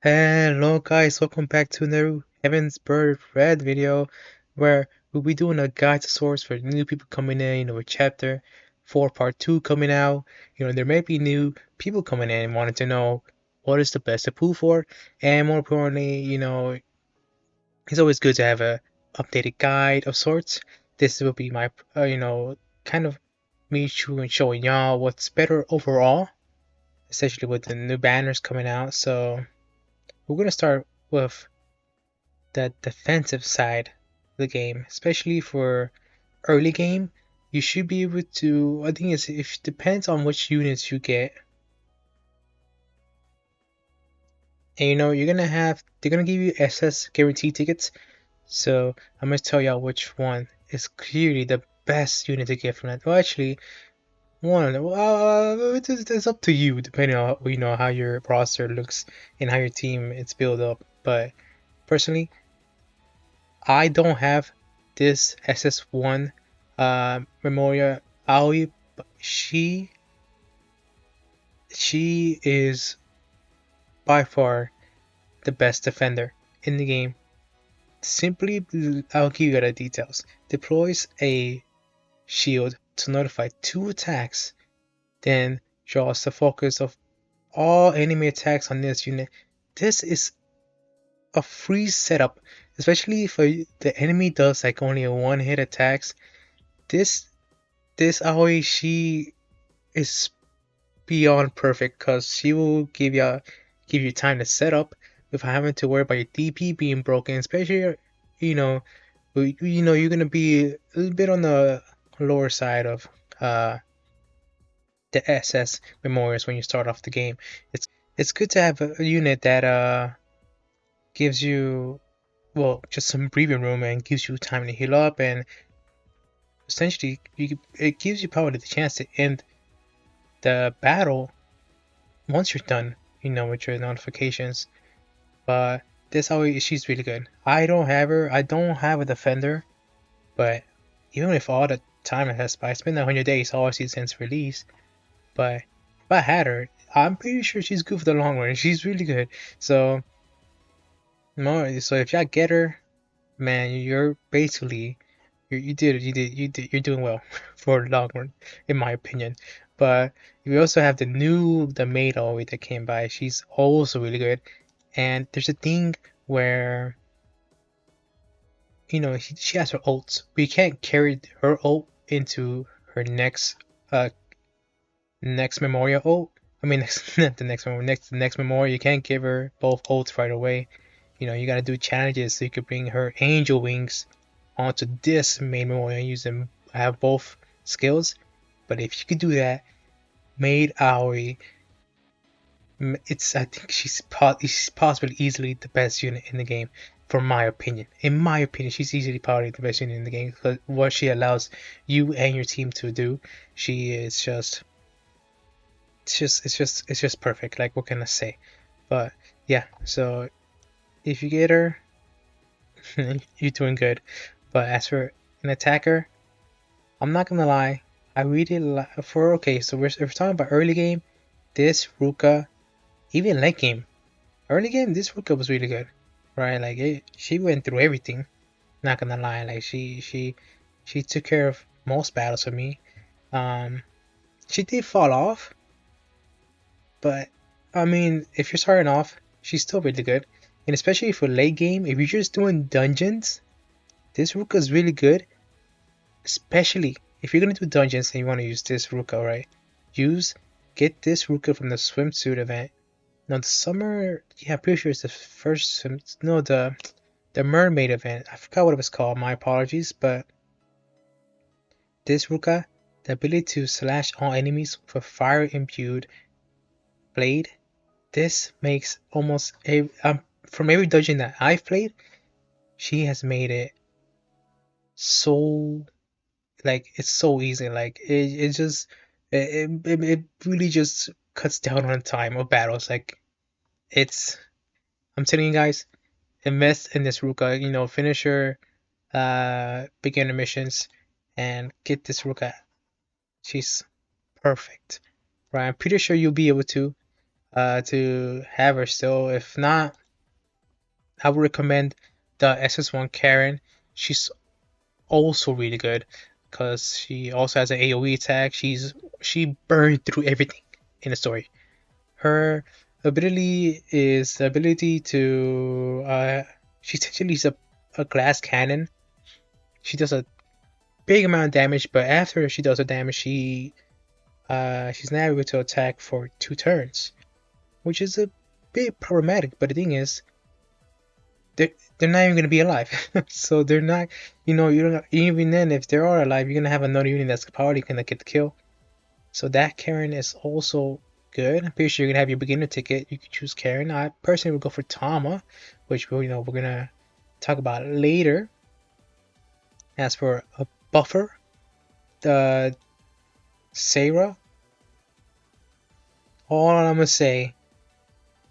Hello guys, welcome back to another Heaven's Bird Red video where we'll be doing a guide to source for new people coming in, with chapter 4 part 2 coming out. There may be new people coming in and wanting to know what is the best to pull for, and more importantly, it's always good to have a updated guide of sorts. This will be my kind of me showing y'all what's better overall, especially with the new banners coming out. So we're gonna start with the defensive side of the game, especially for early game. You should be able to. I think it's if depends on which units you get, and you're gonna have. They're gonna give you SS guarantee tickets. So I'm gonna tell y'all which one is clearly the best unit to get from that. Well, actually, one of them. Well, it's up to you, depending on how your roster looks and how your team is built up. But personally, I don't have this SS1 Memoria Aoi, but she is by far the best defender in the game. Simply, I'll give you the details. Deploys a shield to notify 2 attacks, then draws the focus of all enemy attacks on this unit. This is a free setup, especially if the enemy does like only a one-hit attacks. This this Aoi, she is beyond perfect because she will give you time to set up without having to worry about your DP being broken, especially you know you're gonna be a little bit on the lower side of the SS memorials when you start off the game. It's good to have a unit that gives you, well, just some breathing room and gives you time to heal up, and essentially it gives you probably the chance to end the battle once you're done, with your notifications. But this always she's really good. I don't have her. I don't have a defender, but even if all the time it has spent, it's been 100 days obviously since release. But if I had her, I'm pretty sure she's good for the long run. She's really good. So no, so if y'all get her, man, you're basically you're doing well for the long run, in my opinion. But we also have the maid always that came by. She's also really good. And there's a thing where she has her ults, but you can't carry her ult into her next Memorial ult. I mean, not the next Memorial, next Memorial. You can't give her both ults right away. You gotta do challenges so you could bring her Angel Wings onto this main Memorial and use them. Have both skills. But if you could do that, Maid Aoi, I think she's possibly easily the best unit in the game, from my opinion. In my opinion, she's easily probably the best unit in the game because what she allows you and your team to do, she is just, it's just perfect. Like, what can I say? But yeah, so if you get her, you're doing good. But as for an attacker, I'm not gonna lie, I really okay. So we're talking about early game. This Ruka, even late game, early game, this Ruka was really good, right? Like she went through everything. Not gonna lie, like she took care of most battles for me. Um, she did fall off, but I mean, if you're starting off, she's still really good, and especially for late game, if you're just doing dungeons, this Ruka is really good. Especially if you're gonna do dungeons and you want to use this Ruka, right? Get this Ruka from the swimsuit event. Now the summer, yeah, I'm pretty sure it's the first no, the mermaid event. I forgot what it was called. My apologies, but this Ruka, the ability to slash all enemies with a fire imbued blade. This makes almost from every dungeon that I've played, she has made it so, like, it's so easy. Like it just it really just cuts down on time of battles. Like it's I'm telling you guys, invest in this Ruka. Finish your beginner missions and get this Ruka. She's perfect, right? I'm pretty sure you'll be able to. to have her still. If not, I would recommend the SS1 Karen. She's also really good because she also has an AoE attack. She burned through everything in the story. Her ability is the ability to she essentially is a glass cannon. She does a big amount of damage, but after she does the damage, she's now able to attack for 2 turns, which is a bit problematic. But the thing is, they're not even gonna be alive, so they're not. You don't even then if they are alive, you're gonna have another unit that's probably gonna get the kill. So that Karen is also good. I'm pretty sure you're gonna have your beginner ticket. You could choose Karen. I personally would go for Tama, which we're gonna talk about later. As for a buffer, the Sarah, all I'm gonna say,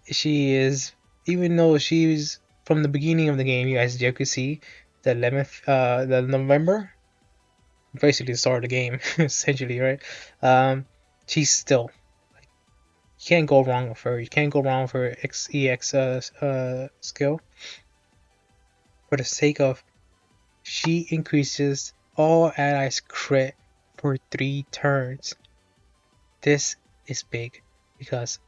she is, even though she's from the beginning of the game, you could see the 11th, the November, basically the start of the game, essentially, right? She's still, you can't go wrong with her. You can't go wrong with her EX skill. For the sake of, she increases all allies crit for 3 turns. This is big because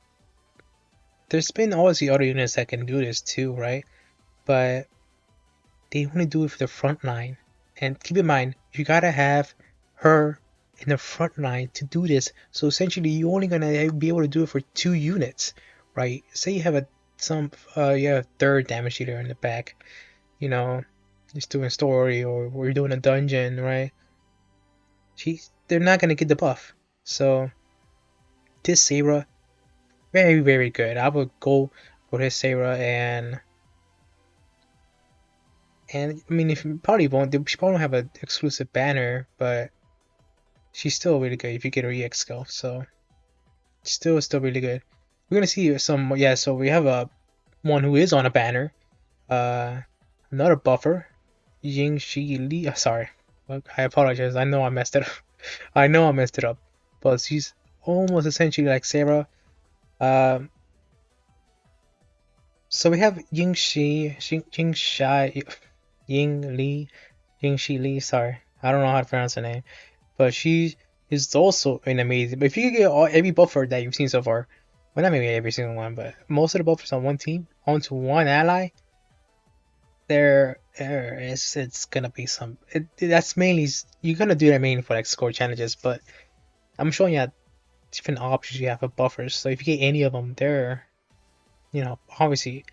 there's been always the other units that can do this too, right? But they only do it for the front line. And keep in mind, you gotta have her in the front line to do this. So essentially, you're only gonna be able to do it for 2 units, right? Say you have you have a third damage dealer in the back, just doing story or we're doing a dungeon, right? They're not gonna get the buff. So this Sarah, very very good. I would go for this Sarah and I mean, if you probably won't, she probably won't have an exclusive banner, but she's still really good if you get her EX skill. So still really good. We're gonna see some, yeah. So we have a one who is on a banner, uh, another buffer, Ying Shi Li. Sorry, I apologize. I know I messed it up. I know I messed it up, but she's almost essentially like Sarah. Um, so we have Ying Shai, Ying Li, Ying Shi Li. Sorry, I don't know how to pronounce her name, but she is also an amazing. But if you could get every buffer that you've seen so far, well, not maybe every single one, but most of the buffers on one team onto one ally, it's gonna be some. That's mainly you're gonna do that mainly for like score challenges, but I'm showing you different options you have for buffers. So if you get any of them, they're obviously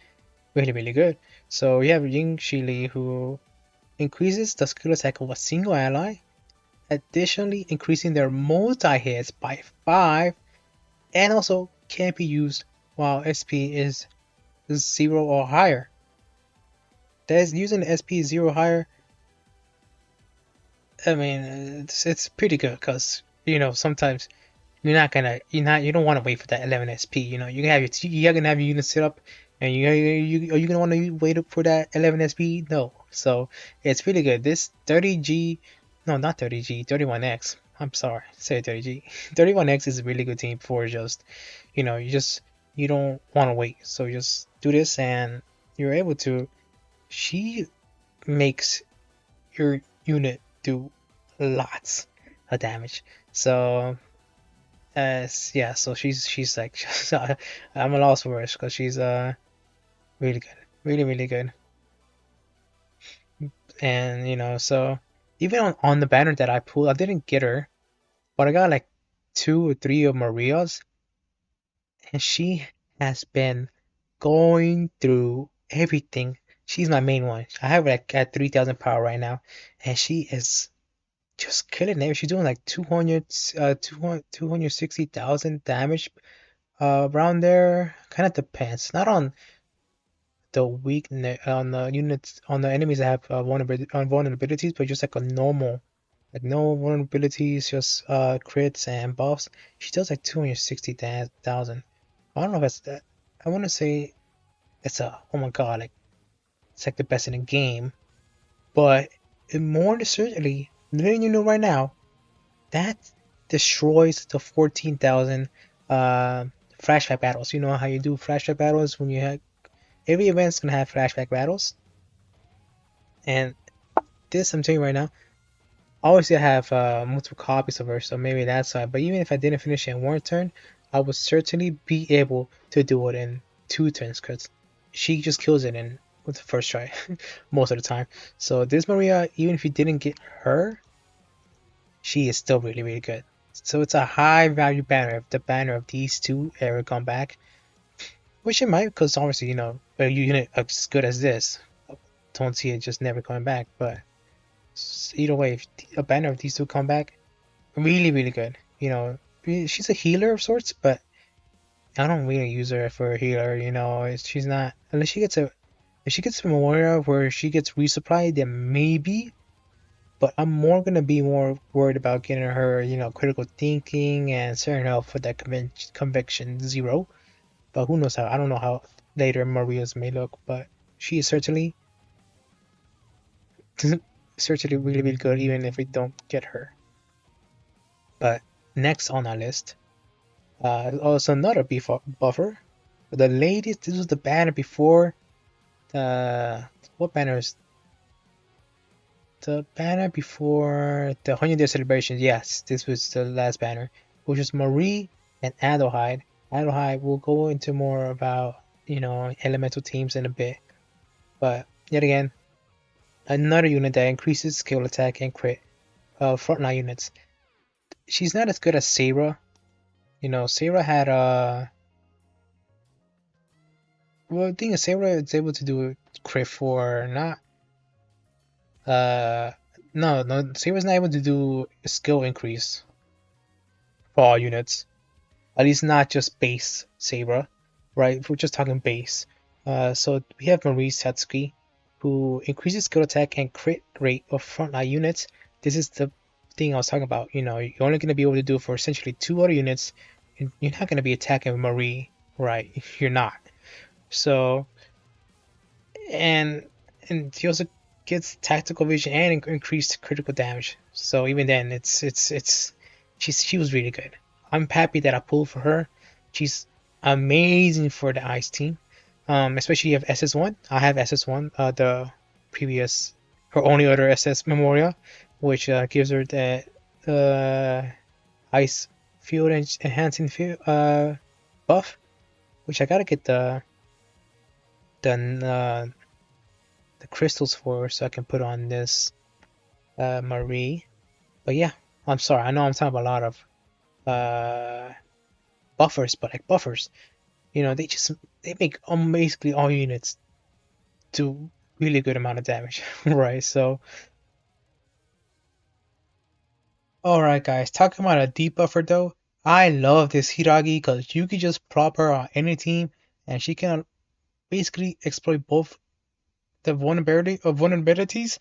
really really good. So you have Ying Shili who increases the skill attack of a single ally, additionally increasing their multi-hits by 5, and also can't be used while SP is 0 or higher. That's using the SP 0 higher. I mean, it's pretty good because sometimes you don't want to wait for that 11 SP. You're gonna have your unit set up, and are you gonna want to wait up for that 11 SP? No. So it's really good. This 30G, no, not 30G, 31X. I'm sorry, say 30G. 31X is a really good team for just, you don't want to wait. So just do this, and you're able to. She makes your unit do lots of damage. So yeah, so she's like I'm a loss for words because she's really good, really really good. And so even on the banner that I pulled, I didn't get her, but I got like 2 or 3 of Maria's, and she has been going through everything. She's my main one. I have her like at 3,000 power right now, and she is just killing it. She's doing like 260,000 damage around there. Kind of depends. Not on the on the units on the enemies that have vulnerabilities, but just like a normal, like no vulnerabilities, just crits and buffs. She does like 260,000. I don't know if that's that. I want to say it's oh my god, like it's like the best in the game. But more certainly, letting you know right now, that destroys the 14,000 flashback battles. You know how you do flashback battles when you have every event's gonna have flashback battles, and this I'm telling you right now. Obviously, I have multiple copies of her, so maybe that's why. But even if I didn't finish it in one turn, I would certainly be able to do it in 2 turns because she just kills it in with the first try most of the time. So this Maria, even if you didn't get her, she is still really, really good. So it's a high value banner. If the banner of these two ever come back, which it might, because obviously, a unit as good as this, don't see it just never coming back. But either way, if a banner of these two come back, really, really good. She's a healer of sorts, but I don't really use her for a healer. She's not unless she gets a if she gets a Memorial where she gets resupplied, then maybe. But I'm more gonna be more worried about getting her, critical thinking and certain health for that conviction 0. But who knows how? I don't know how later Maria's may look, but she is certainly certainly really, really good, even if we don't get her. But next on our list, also another buffer. The latest, this was the banner before what banner is the banner before the 100-day celebration? Yes, this was the last banner, which was Marie and Adelheid. Adelheid will go into more about elemental teams in a bit, but yet again, another unit that increases skill attack and crit frontline units. She's not as good as Sarah. Sarah had well, the thing is, Sarah is able to do crit for not no, Sarah's not able to do a skill increase for all units. At least not just base Saber, right? If we're just talking base. So we have Marie Satsuki, who increases skill attack and crit rate of frontline units. This is the thing I was talking about. You're only going to be able to do it for essentially 2 other units. And you're not going to be attacking Marie, right? You're not. So, and she also gets tactical vision and increased critical damage. So even then, she was really good. I'm happy that I pulled for her. She's amazing for the ice team. Especially if SS1. I have SS1, the previous, her only other SS Memorial, which gives her the ice field enhancing field buff, which I gotta get the crystals for so I can put on this Marie. But yeah, I'm sorry. I know I'm talking about a lot of buffers, but like buffers, they make basically all units do really good amount of damage, right? So, all right, guys, talking about a deep buffer though, I love this Hiragi because you can just prop her on any team, and she can basically exploit both the vulnerabilities,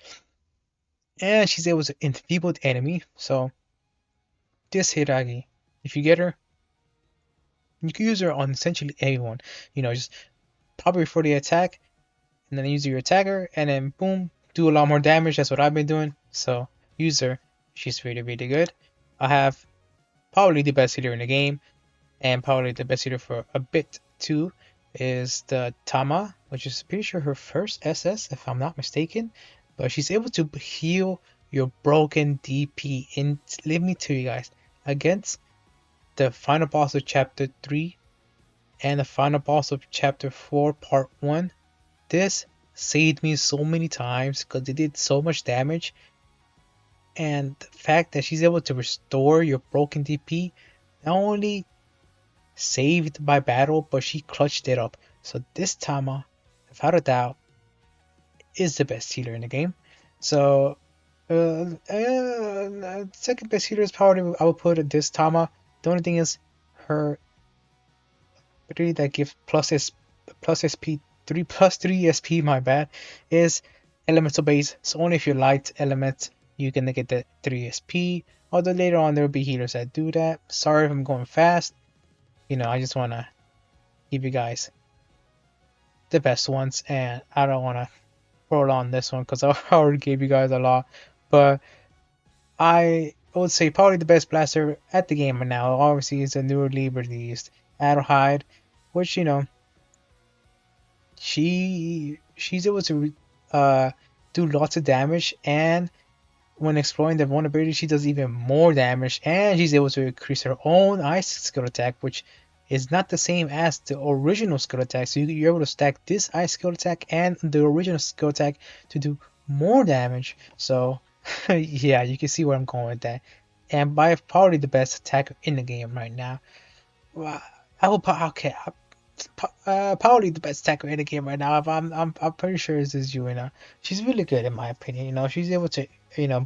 and she's able to enfeeble the enemy. So, this Hiragi, if you get her, you can use her on essentially anyone. Just pop her before the attack, and then use your attacker, and then boom, do a lot more damage. That's what I've been doing. So use her. She's really, really good. I have probably the best healer in the game, and probably the best healer for a bit too is the Tama, which is pretty sure her first SS, if I'm not mistaken. But she's able to heal your broken DP. And let me tell you guys, against the final boss of Chapter 3 and the final boss of Chapter 4 Part 1, this saved me so many times because it did so much damage. And the fact that she's able to restore your broken DP not only saved my battle, but she clutched it up. So this Tama, without a doubt, is the best healer in the game. So second best healer is probably I would put this Tama. The only thing is her ability that gives plus SP 3 plus 3 SP, my bad, is elemental base. So only if you light element you can get the 3 SP. Although later on there will be healers that do that. Sorry if I'm going fast. I just want to give you guys the best ones, and I don't want to prolong this one because I already gave you guys a lot. But I would say probably the best blaster at the game right now. Obviously, it's a newly released Adelheid, which she's able to do lots of damage, and when exploring the vulnerability, she does even more damage, and she's able to increase her own ice skill attack, which is not the same as the original skill attack. So you're able to stack this ice skill attack and the original skill attack to do more damage. So yeah, you can see where I'm going with that. And by probably the best attacker in the game right now. Well, I will okay. Probably the best attacker in the game right now. I'm pretty sure this is Yuna. She's really good in my opinion. She's able to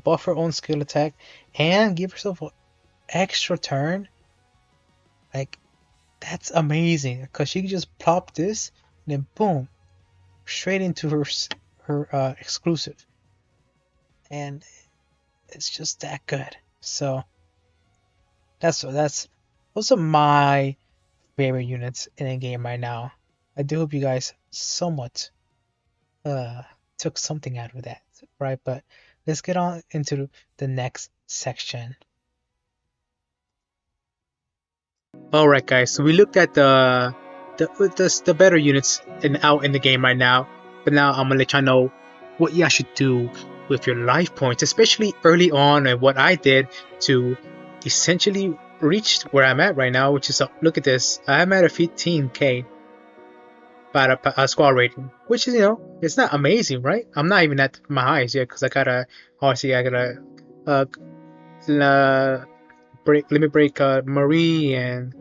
buff her own skill attack and give herself an extra turn. Like that's amazing because she can just plop this and then boom, straight into her exclusive, and it's just that good. So those are my favorite units in the game right now. I do hope you guys somewhat took something out of that, right? But let's get on into the next section. All right, guys. So we looked at the better units out in the game right now, but now I'm gonna let y'all know what y'all should do with your life points, especially early on, and what I did to essentially reach where I'm at right now, which is look at this. I'm at a 15k by a squad rating, which is it's not amazing, right? I'm not even at my highest yet because I gotta limit break Marie and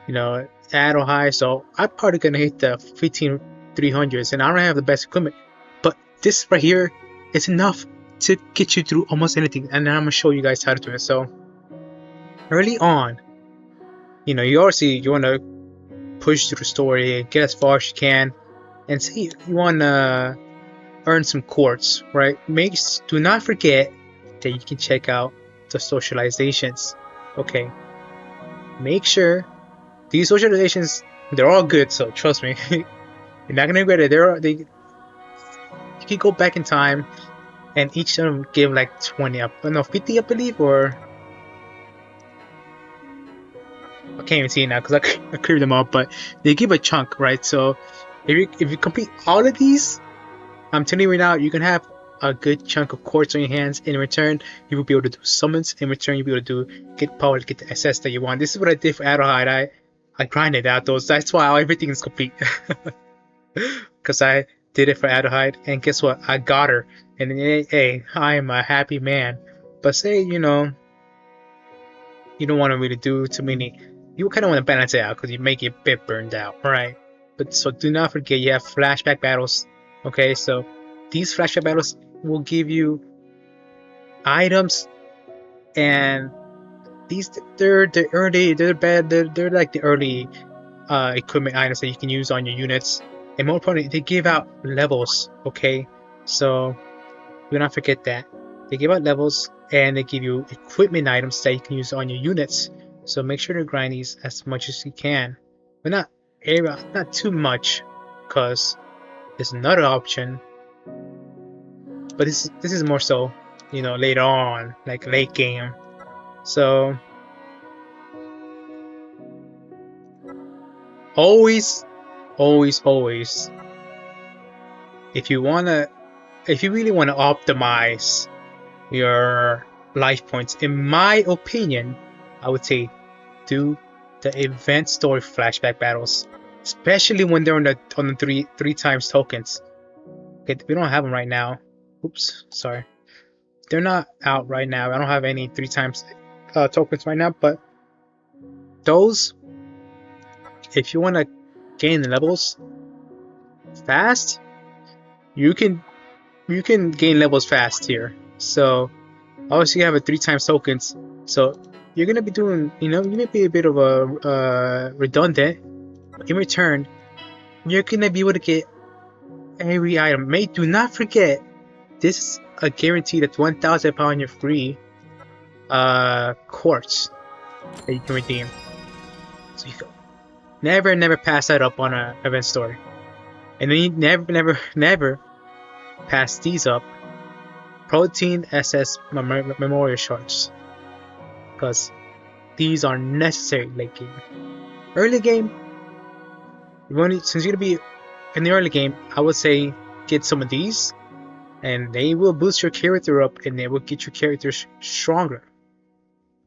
Addo high, so I'm probably gonna hit the 15,300s, and I don't have the best equipment, but this right here is enough to get you through almost anything, and then I'm gonna show you guys how to do it. So early on, you want to push through the story, get as far as you can, and see you want to earn some quartz, right? Do not forget that you can check out the socializations. Okay, make sure these socializations, they're all good, so trust me, you're not gonna regret it. You can go back in time, and each of them give like 20 up, no, 50 I believe, or I can't even see it now because I cleared them up, but they give a chunk, right? So if you complete all of these, I'm telling you right now, you can have a good chunk of quartz on your hands. In return, you will be able to do summons. In return, you'll be able to get power to get the SS that you want. This is what I did for Adelheid. I grinded out those. That's why everything is complete. Because I did it for Adelheid, and guess what? I got her. And hey, I am a happy man. But say, you don't want to really do too many. You kind of want to balance it out because you make it a bit burned out, right? But so do not forget you have flashback battles. Okay, so these flashback battles will give you items, and they're like the early equipment items that you can use on your units, and more importantly, they give out levels. Okay, so do not forget that they give out levels, and they give you equipment items that you can use on your units. So make sure to grind these as much as you can, but not too much, because there's another option. But this is more so, later on, like late game. So always, if you really wanna optimize your life points, in my opinion, I would say do the event story flashback battles, especially when they're on the three times tokens. Okay, we don't have them right now. Oops, sorry. They're not out right now. I don't have any 3 times tokens right now, but those, if you want to gain the levels fast, you can gain levels fast here. So obviously you have a 3 times tokens, so you're gonna be doing, you may be a bit of a redundant. In return, you're gonna be able to get every item. Do not forget, this is a guarantee that 1,000 power on your free quartz that you can redeem. So you can never pass that up on an event story. And then you never pass these up. Protein SS memorial shards, because these are necessary late game. Early game, since you're gonna be in the early game, I would say get some of these, and they will boost your character up, and they will get your character stronger.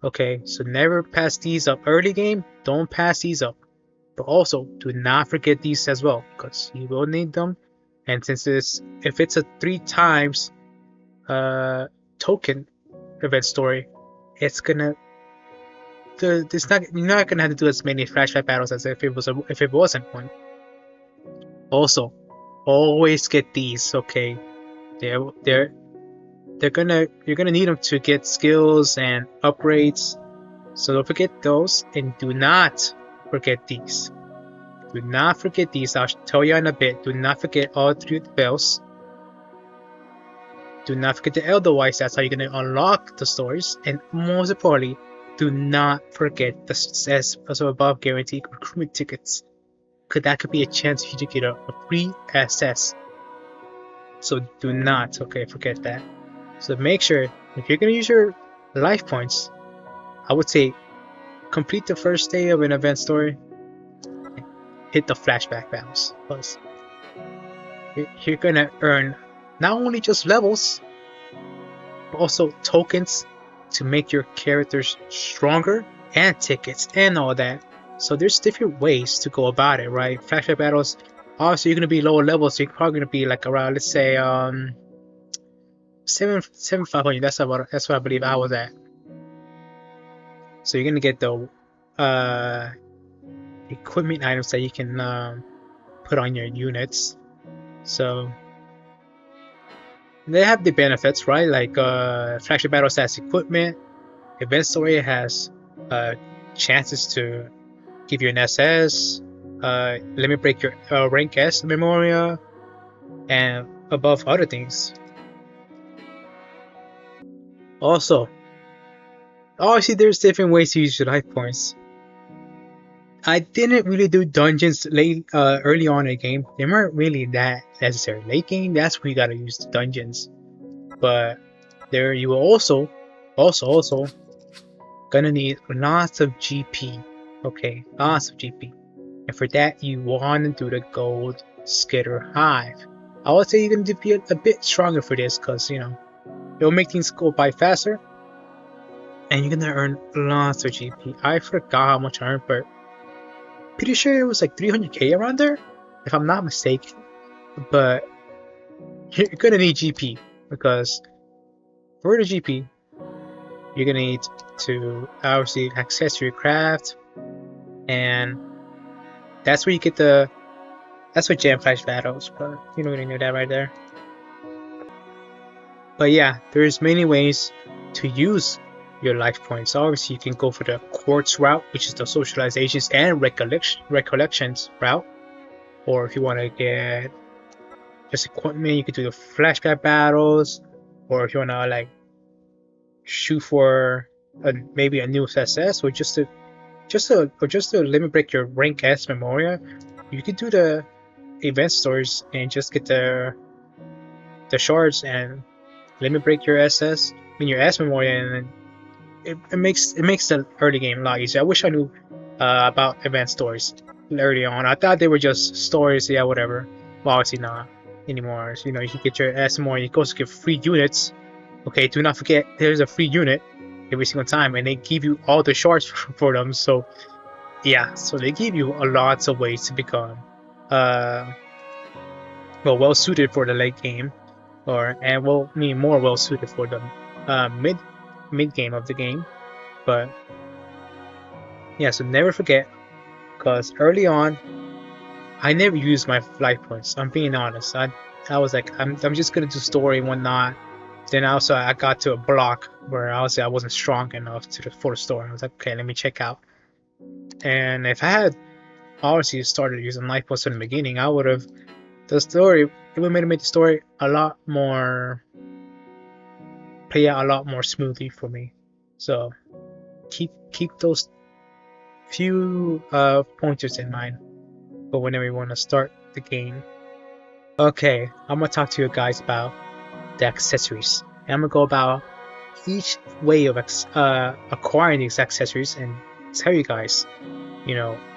Okay, so never pass these up. Early game, don't pass these up. But also, do not forget these as well, because you will need them. And since if it's a 3 times token event story, it's gonna you're not gonna have to do as many flashback battles as if it wasn't one. Also, always get these. Okay, you're gonna need them to get skills and upgrades. So don't forget those, and do not forget these. Do not forget these. I'll tell you in a bit. Do not forget all 3 of the bells. Do not forget the Elderwise. That's how you're gonna unlock the stories. And most importantly, do not forget the success as above guaranteed recruitment tickets. Because that could be a chance for you to get a free SS. So do not, forget that. So make sure, if you're gonna use your life points, I would say complete the first day of an event story, hit the flashback battles, because you're gonna earn not only just levels, but also tokens to make your characters stronger, and tickets and all that. So there's different ways to go about it, right? Flashback battles, obviously you're gonna be lower levels, so you're probably gonna be like around, let's say 7,500. That's what I believe I was at. So you're gonna get the equipment items that you can put on your units. So they have the benefits, right? Like flagship battles has equipment, event story has chances to give you an SS, let me break your rank S memoria, and above other things. Also, obviously there's different ways to use your life points. I didn't really do dungeons early on in the game. They weren't really that necessary. Late game, that's where you gotta use the dungeons. But there you will also gonna need lots of GP. Okay, lots of GP. And for that, you want to do the gold skitter hive. I would say you're gonna be a bit stronger for this, because it'll make things go by faster, and you're gonna earn lots of GP. I forgot how much I earned, but pretty sure it was like 300k around there, if I'm not mistaken. But you're gonna need GP, because for the GP, you're gonna need to obviously accessory craft, and that's where you get that's what jam flash battles, but you don't really know that right there. But yeah, there's many ways to use your life points. Obviously, you can go for the quartz route, which is the socializations and recollections route. Or if you want to get just equipment, you could do the flashback battles. Or if you want to like shoot for maybe a new SS, or just to limit break your rank S memoria, you could do the event stories and just get the shards and limit break your SS, your S memoria, and it makes the early game a lot easier. I wish I knew about event stories early on. I thought they were just stories, yeah, whatever. Well, obviously not anymore. So, you can get your S memoria. You can also get free units. Okay, do not forget there's a free unit every single time, and they give you all the shards for them. So yeah, so they give you a lots of ways to become well suited for the late game, more well suited for the mid game of the game. But yeah, so never forget, because early on I never used my life points. I'm being honest. I was like, I'm just gonna do story and whatnot. Then also I got to a block where I wasn't strong enough for the story. I was like, okay, let me check out. And if I had obviously started using life points in the beginning, it would have made the story a lot more play out a lot more smoothly for me. So keep those few pointers in mind for whenever you want to start the game. Okay, I'm gonna talk to you guys about the accessories, and I'm gonna go about each way of acquiring these accessories and tell you guys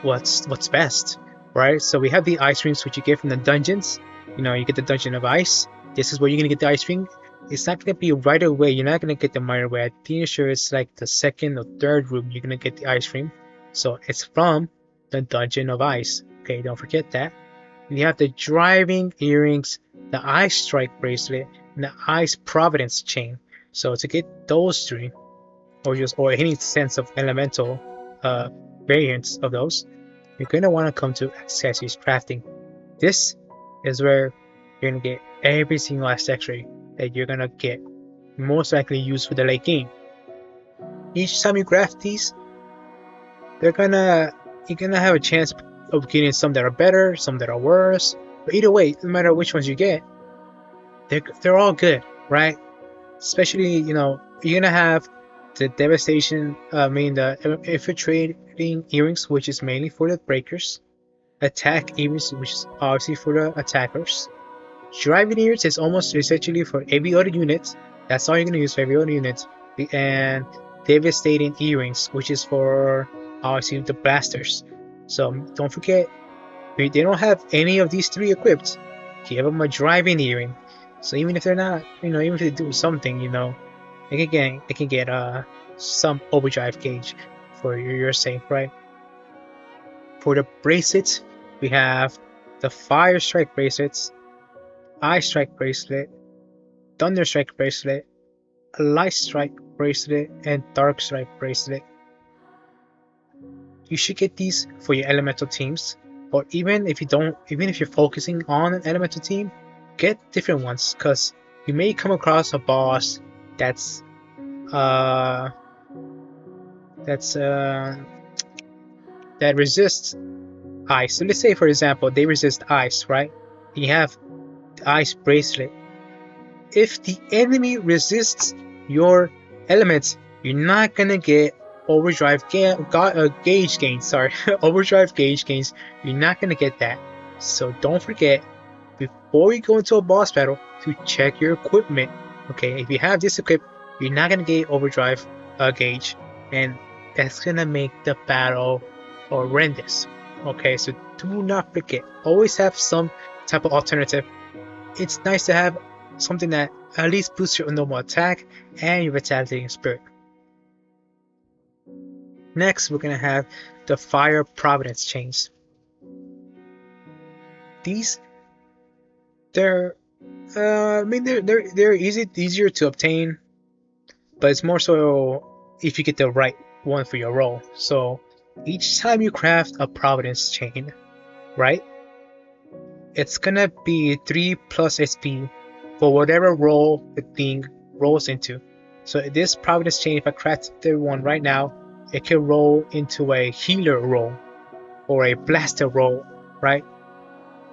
what's best, right? So we have the ice rings which you get from the dungeons. You get the dungeon of ice. This is where you're gonna get the ice ring. It's not gonna be right away. You're not gonna get them right away. I'm pretty sure it's like the second or third room you're gonna get the ice ring. So it's from the dungeon of ice. Okay, don't forget that. You have the driving earrings, the ice strike bracelet, and the ice providence chain. So to get those three, or any sense of elemental uh, variants of those, you're gonna want to come to accessories crafting. This is where you're gonna get every single accessory that you're gonna get most likely used for the late game. Each time you craft these, you're gonna have a chance of getting some that are better, some that are worse. But either way, no matter which ones you get, they're all good, right? Especially, you're gonna have the devastation, the infiltrating earrings, which is mainly for the breakers, attack earrings, which is obviously for the attackers. Driving ears is almost essentially for every other unit. That's all you're gonna use for every other unit. And devastating earrings, which is for obviously the blasters. So don't forget, if they don't have any of these three equipped, give them a driving earring. So even if they're not, even if they do something, they can get some overdrive gauge for your safe, right? For the bracelets, we have the Fire Strike bracelets, Ice Strike bracelet, Thunder Strike bracelet, Light Strike bracelet, and Dark Strike bracelet. You should get these for your elemental teams, or even if you're focusing on an elemental team, get different ones, because you may come across a boss that's uh that's that resists ice. So let's say, for example, they resist ice, right? You have the ice bracelet. If the enemy resists your elements, you're not gonna get overdrive gauge gains. Sorry, overdrive gauge gains. You're not gonna get that. So don't forget, before you go into a boss battle, to check your equipment. Okay, if you have this equipped, you're not gonna get overdrive gauge, and that's gonna make the battle horrendous. Okay, so do not forget. Always have some type of alternative. It's nice to have something that at least boosts your normal attack and your retaliating spirit. Next, we're gonna have the Fire Providence chains. These, they're they're easier to obtain, but it's more so if you get the right one for your role. So each time you craft a Providence chain, right, it's gonna be 3 plus SP for whatever role the thing rolls into. So this Providence chain, if I crafted one right now, it can roll into a healer role or a blaster role, right?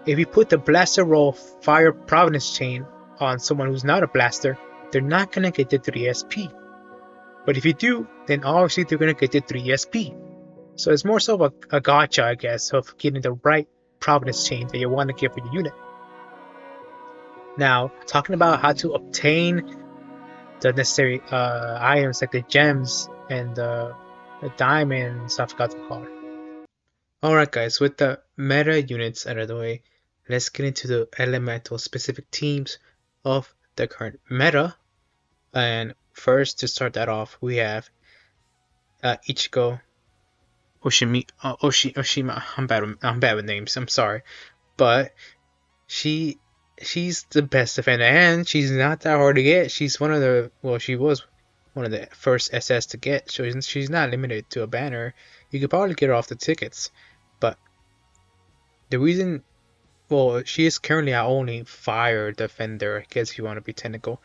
If you put the blaster role Fire Providence chain on someone who's not a blaster, they're not gonna get the 3 SP. But if you do, then obviously they're gonna get the 3 SP. So it's more so of a gotcha, I guess, of getting the right Providence chain that you want to get for your unit. Now, talking about how to obtain the necessary items like the gems and the diamonds, I forgot to call it. Alright guys, with the meta units out of the way, let's get into the elemental specific teams of the current meta. And first, to start that off, we have Ichigo Oshima. I'm bad with names. I'm sorry, but she's the best defender, and she's not that hard to get. She was one of the first SS to get. So she's not limited to a banner. You could probably get her off the tickets, but the reason, she is currently our only fire defender, I guess if you want to be technical.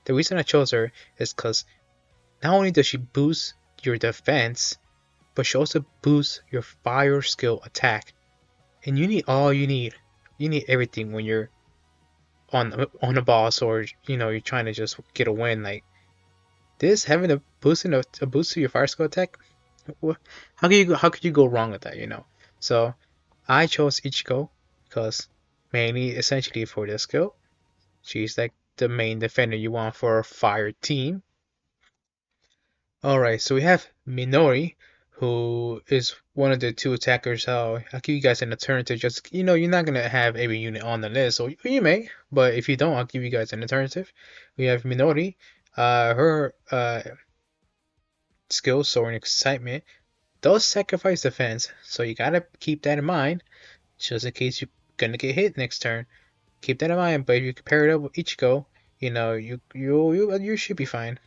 The reason I chose her is because not only does she boost your defense, but she also boosts your fire skill attack. And you need all you need. You need everything when you're on a boss, or you're trying to just get a win. Like this, having a boost to your fire skill attack. How could you go wrong with that? So I chose Ichigo because mainly essentially for the skill. She's like the main defender you want for a fire team. Alright, so we have Minori, who is one of the two attackers. I'll give you guys an alternative. Just, you're not gonna have every unit on the list, or you may, but if you don't, I'll give you guys an alternative. We have Minori. Her skill, Soaring Excitement, does sacrifice defense, so you gotta keep that in mind, just in case you're gonna get hit next turn. Keep that in mind. But if you pair it up with Ichigo, you should be fine.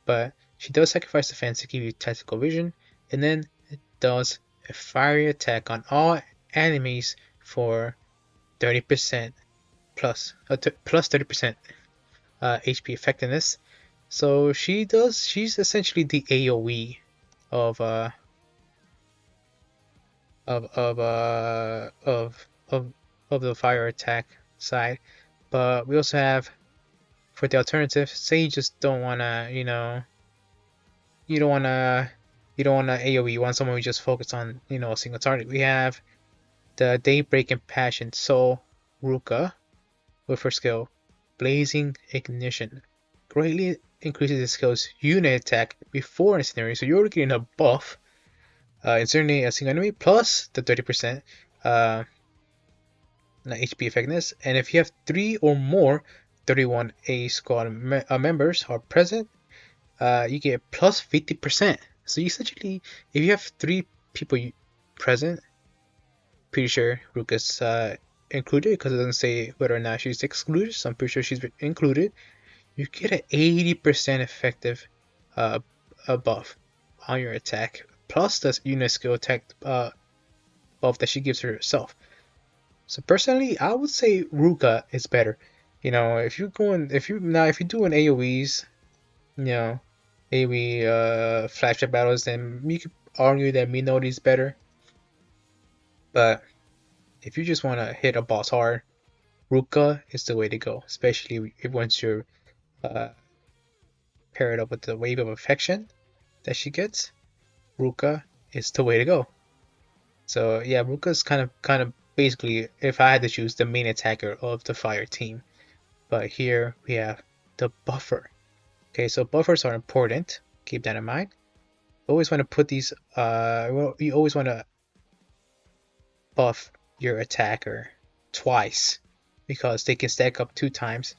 But she does sacrifice defense to give you tactical vision, and then it does a fiery attack on all enemies for 30% plus 30% HP effectiveness. So she's essentially the AoE of of of uh of the fire attack side. But we also have, for the alternative, say you just don't wanna, you don't wanna AoE, you want someone who just focus on, a single target. We have the Daybreak Impassioned Soul Ruka with her skill Blazing Ignition. Greatly increases the skill's unit attack before incendiary, so you're getting a buff. Incinerate a single enemy plus the 30% HP effectiveness, and if you have 3 or more 31A squad members are present, you get plus 50%. So essentially, if you have 3 people present, pretty sure Ruka's included, because it doesn't say whether or not she's excluded, so I'm pretty sure she's included. You get an 80% effective buff on your attack, plus the unit skill attack buff that she gives herself. So personally, I would say Ruka is better. If you're doing AoEs, AoE flashback battles, then you could argue that Minori is better. But if you just want to hit a boss hard, Ruka is the way to go, especially once you're paired up with the Wave of Affection that she gets. Ruka is the way to go. So yeah, Ruka's kind of basically, if I had to choose, the main attacker of the fire team. But here we have the buffer. Okay, so buffers are important. Keep that in mind. You always want to put these. You always want to buff your attacker twice, because they can stack up 2 times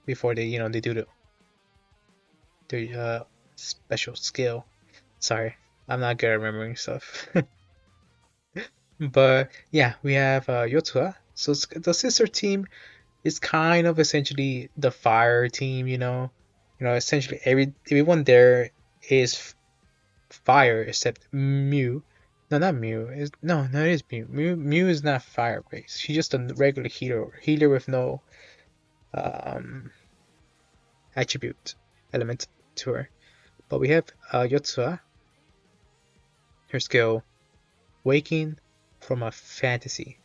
before they do the special skill. Sorry, I'm not good at remembering stuff. But yeah, we have Yotsuha. So the sister team is kind of essentially the fire team. Essentially everyone there is fire except Mew. No, not Mew. It is Mew. Mew is not fire based. She's just a regular healer with no attribute element to her. But we have Yotsuha. Her skill, Waking from a Fantasy.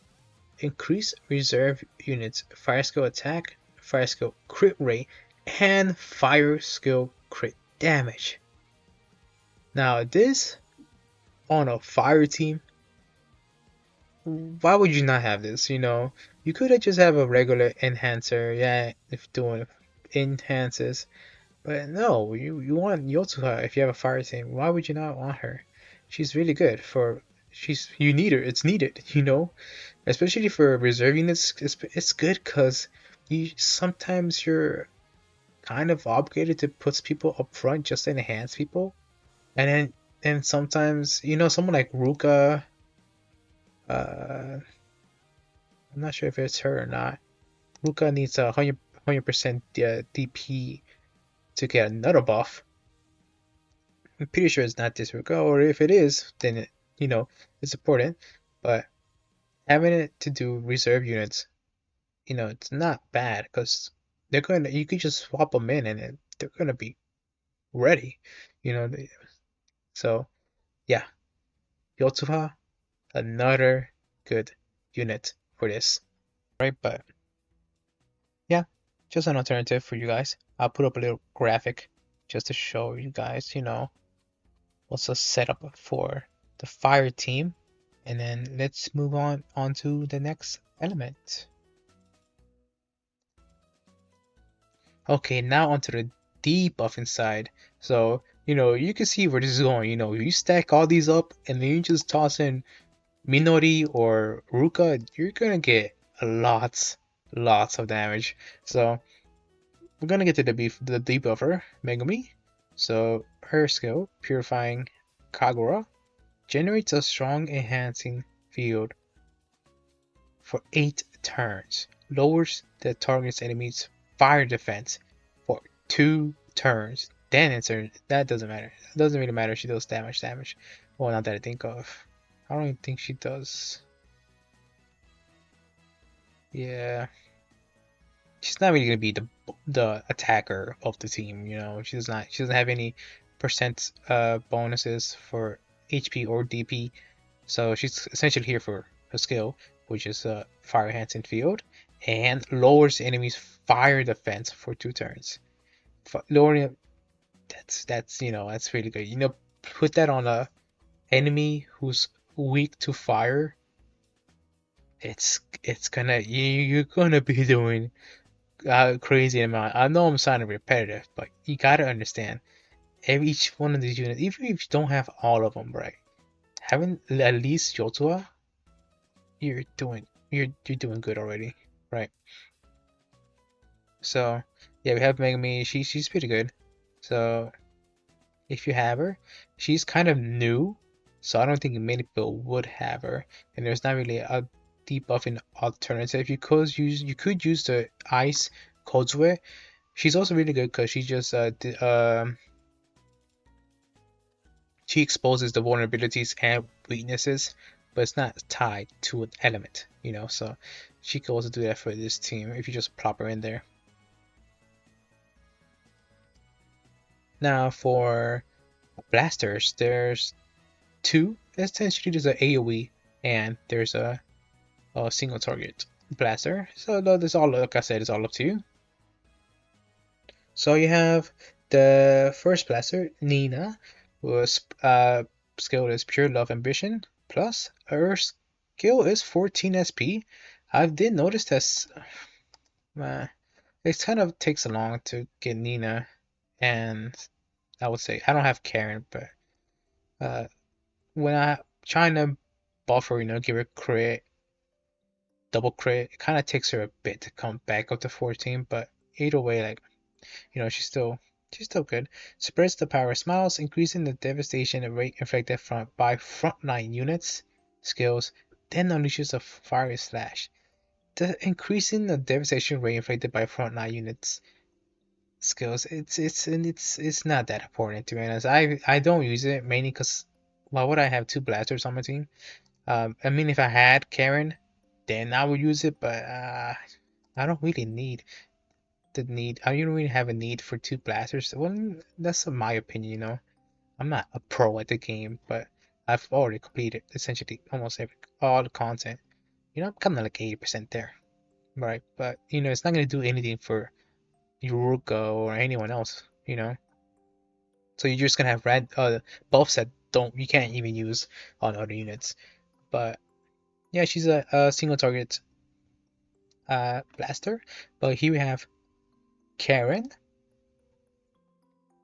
Increase reserve units fire skill attack, fire skill crit rate, and fire skill crit damage. Now this, on a fire team, why would you not have this? You could have just have a regular enhancer, yeah, if doing enhances. But no, you want Yotsuha if you have a fire team. Why would you not want her? She's really good you need her. It's needed, especially for reserve units. It's good because sometimes you're kind of obligated to put people up front just to enhance people, and sometimes someone like Ruka. I'm not sure if it's her or not. Ruka needs 100% DP to get another buff. I'm pretty sure it's not this Ruka, or if it is, then it's important. But having it to do reserve units, it's not bad, because you could just swap them in and they're gonna be ready. So yeah, Yotsuha, another good unit for this, right? But yeah, just an alternative for you guys. I'll put up a little graphic just to show you guys, what's a setup for the fire team. And then let's move on to the next element. Okay, now onto the debuff inside. So You can see where this is going. You stack all these up and then you just toss in Minori or Ruka, you're gonna get lots of damage. So we're gonna get to the debuffer, Megumi. So her skill, Purifying Kagura, generates a strong enhancing field for 8 turns. Lowers the target's enemy's fire defense for 2 turns. Then that doesn't matter. It doesn't really matter if she does damage. Well, not that I think of. I don't even think she does. Yeah. She's not really gonna be the attacker of the team, She doesn't have any percent bonuses for HP or DP. So she's essentially here for her skill, which is Fire Enhancing Field, and lowers the enemy's fire defense for 2 turns. Lowering that's really good. Put that on a enemy who's weak to fire. It's gonna you're gonna be doing crazy amount. I know I'm sounding repetitive, but you gotta understand each one of these units, even if you don't have all of them, right? Having at least Yotua, you're doing good already, right? So yeah, we have Megami. She's pretty good. So if you have her, she's kind of new, so I don't think many people would have her. And there's not really a debuffing alternative. You could use the Ice Kozue. She's also really good because she exposes the vulnerabilities and weaknesses, but it's not tied to an element. So she could also do that for this team if you just plop her in there. Now for blasters, there's two. Essentially, there's an AoE and there's a single target blaster. So that's all. Like I said, it's all up to you. So you have the first blaster, Nina, was skill is Pure Love Ambition, plus her skill is 14 SP. I did notice that it kind of takes long to get Nina, and I would say I don't have Karen, but uh, when I trying to buff her, give her crit, double crit, it kind of takes her a bit to come back up to 14. But either way, like she's still good. Spreads the power of smiles, increasing the devastation rate inflicted by frontline units. Skills, then unleashes a fiery slash. Increasing the devastation rate inflicted by frontline units. Skills, it's not that important, to be honest. I don't use it mainly because why would I have 2 blasters on my team? I mean, if I had Karen, then I would use it, but I don't really I don't really have a need for 2 blasters. Well, that's my opinion. I'm not a pro at the game, but I've already completed essentially almost all the content. I'm kind of like 80% there, right? But it's not gonna do anything for Yuruka or anyone else. So you're just gonna have red buffs that you can't even use on other units. But yeah, she's a single target blaster. But here we have Karen,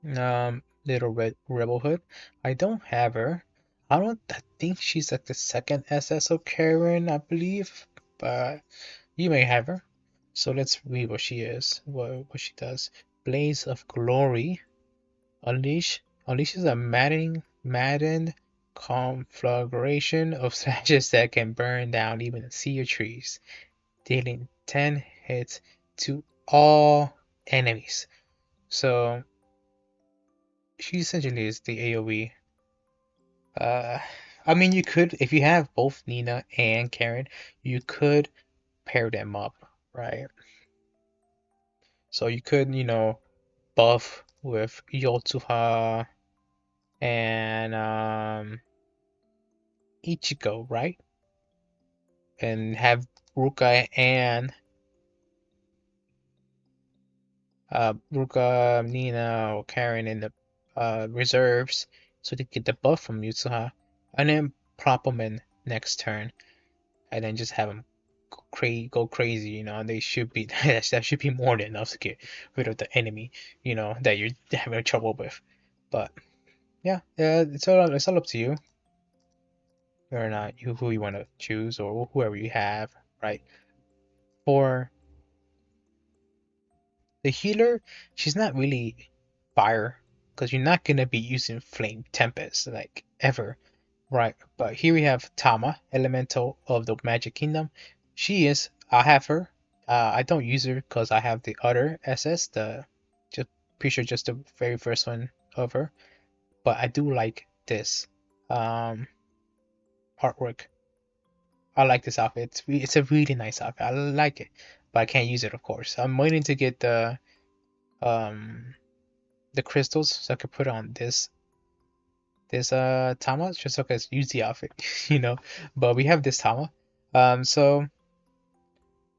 Little Red Rebel Hood. I don't have her. I think she's like the second SS of Karen, I believe. But you may have her. So let's read what she is, what she does. Blaze of Glory. Unleashes a maddened conflagration of slashes that can burn down even a sea of trees, dealing 10 hits to all enemies. So she essentially is the AoE. I mean, you could, if you have both Nina and Karen, you could pair them up, right? So you could, buff with Yotsuha and Ichigo, right? And have Ruka and Ruka, Nina, or Karen in the reserves so they get the buff from Yotsuha, and then prop them in next turn, and then just have them go crazy, and they should be that should be more than enough to get rid of the enemy, that you're having trouble with. But yeah, it's all up to you, or not you who you want to choose or whoever you have, right? For the healer, she's not really fire because you're not gonna be using Flame Tempest like ever, right? But here we have Tama, Elemental of the Magic Kingdom. She is. I have her. I don't use her because I have the other SS, the just pretty sure just the very first one of her. But I do like this um artwork. I like this outfit. It's a really nice outfit. I like it, but I can't use it, of course. I'm waiting to get um the crystals so I could put on this Tama just so I could use the outfit, you know. But we have this Tama. So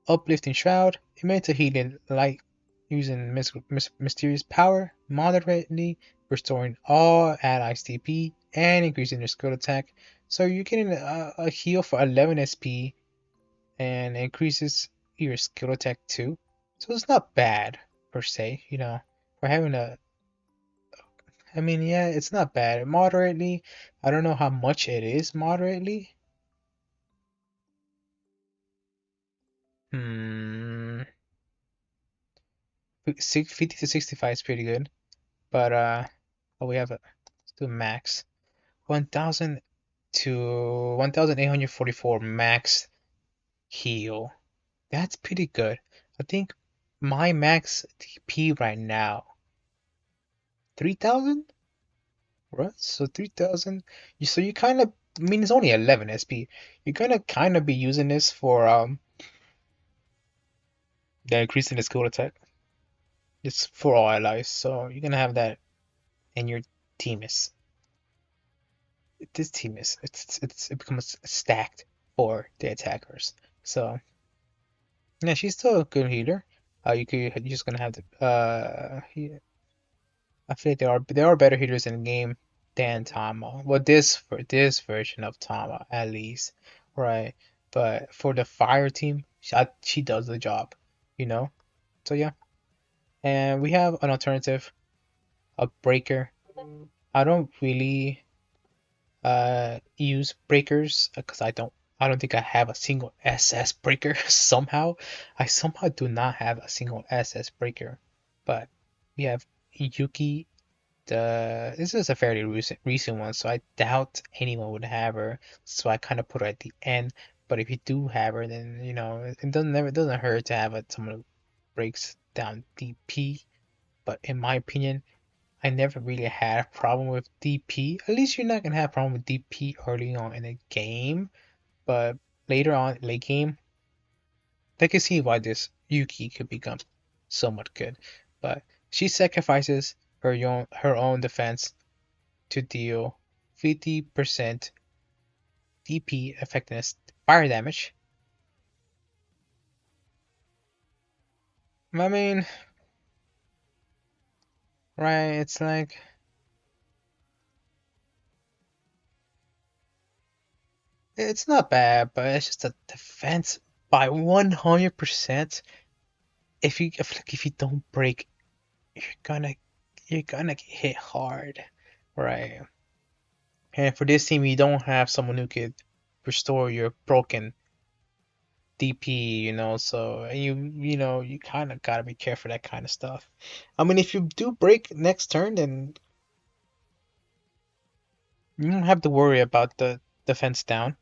uplifting shroud, emit a healing light using mysterious power, moderately restoring all allies TP and increasing their skill attack. So you're getting a heal for 11 SP and increases your skill attack too. So it's not bad per se, you know. For having a I mean, yeah, it's not bad. Moderately, I don't know how much it is moderately. Hmm, 50 to 65 is pretty good. But oh, we have a let's do max 1000 to 1844 max heal. That's pretty good. I think my max TP right now 3000, right? So 3000. So you kind of I mean it's only 11 SP. You're gonna kind of be using this for the increase in the skill attack. It's for all allies, so you're gonna have that in your team is this team is it becomes stacked for the attackers. So yeah, she's still a good healer. You're just gonna have to I feel like there are better healers in the game than Tama. Well, this for this version of Tama at least, right? But for the fire team, she does the job, you know. So yeah, and we have an alternative, a breaker. I don't really use breakers because I don't think I have a single SS breaker somehow. I somehow do not have a single SS breaker. But we have Yuki. This is a fairly recent one, so I doubt anyone would have her. So I kind of put her at the end. But if you do have her, then you know it doesn't hurt to have someone who breaks down DP. But in my opinion, I never really had a problem with DP. At least you're not gonna have a problem with DP early on in the game, but later on, late game, I can see why this Yuki could become somewhat good. But she sacrifices her own defense to deal 50% DP effectiveness fire damage. I mean, right, it's like it's not bad, but it's just a defense by 100%. If you don't break, you're gonna you're gonna get hit hard, right? And for this team, you don't have someone who could restore your broken DP, you know. So you kind of gotta be careful that kind of stuff. I mean, if you do break next turn, then you don't have to worry about the defense down,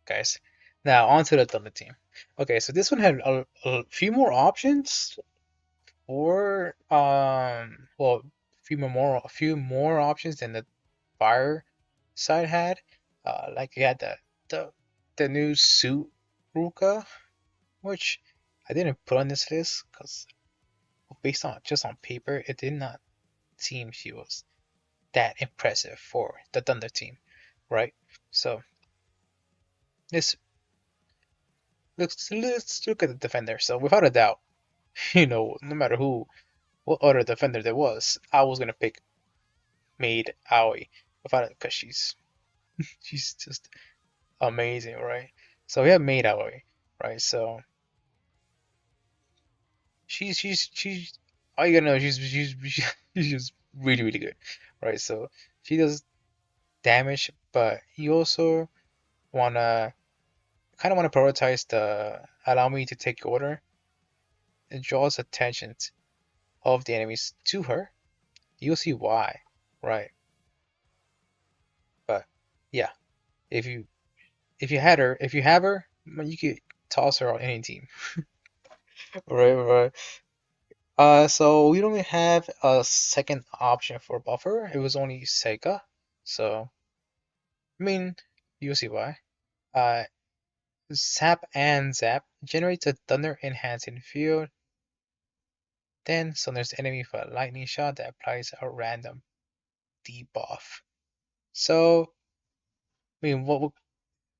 guys. Now on to the Thunder team. Okay, so this one had a few more options, or well, a few more options than the Fire side had. Like you had the the new suit Ruka, which I didn't put on this list because based on just on paper, it did not seem she was that impressive for the Thunder team, right? So let's let's look at the defender. So without a doubt, no matter what other defender there was, I was gonna pick Maid Aoi without it because she's just amazing, right? So we have Maid Aoi. right? So she's all you gotta know she's just really good, right? So she does damage, but you also wanna kind of want to prioritize the allow me to take order. It draws attention of the enemies to her. You'll see why, right? But yeah, if you if you have her, you could toss her on any team. Right, right. So we don't really have a second option for buffer. It was only Sega. So I mean, you'll see why. Uh, Zap and Zap generates a thunder enhancing field. Then there's enemy for a lightning shot that applies a random debuff. So I mean, what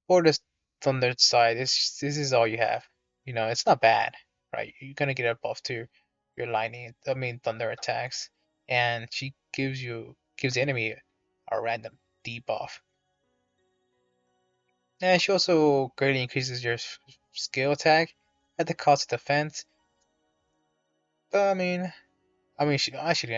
for the thunder side, this is all you have. You know, it's not bad, right? You're gonna get a buff to your lightning, I mean thunder attacks, and she gives the enemy a random debuff. And she also greatly increases your skill attack at the cost of defense. But she actually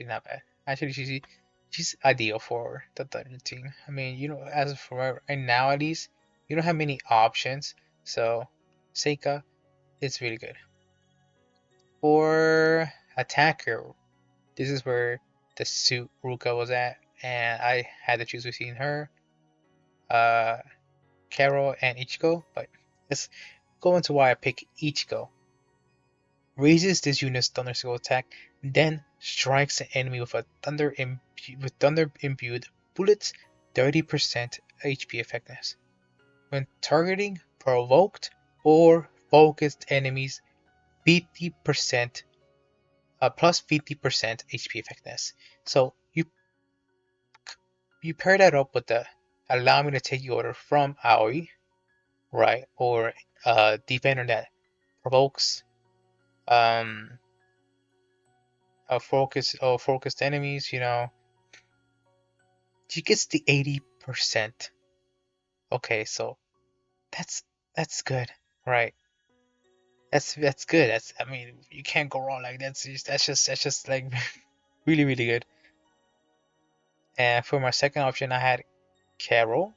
not bad. Actually, she's ideal for the thunder team. I mean, you know, as for right now at least, you don't have many options, so Seika is really good. For attacker, this is where the suit Ruka was at, and I had to choose between her, uh, Carol, and Ichigo. But let's go into why I pick Ichigo. Raises this unit's thunder skill attack, then strikes an enemy with a thunder imbued bullets, 30% HP effectiveness. When targeting provoked or focused enemies, 50% plus 50% HP effectiveness. So you pair that up with the allow me to take your order from Aoi, right? Or defender that provokes um focused enemies, you know, she gets the 80%. Okay, so that's that's good, right? That's good. That's I mean you can't go wrong. Like that's just like really good. And for my second option, I had Carol.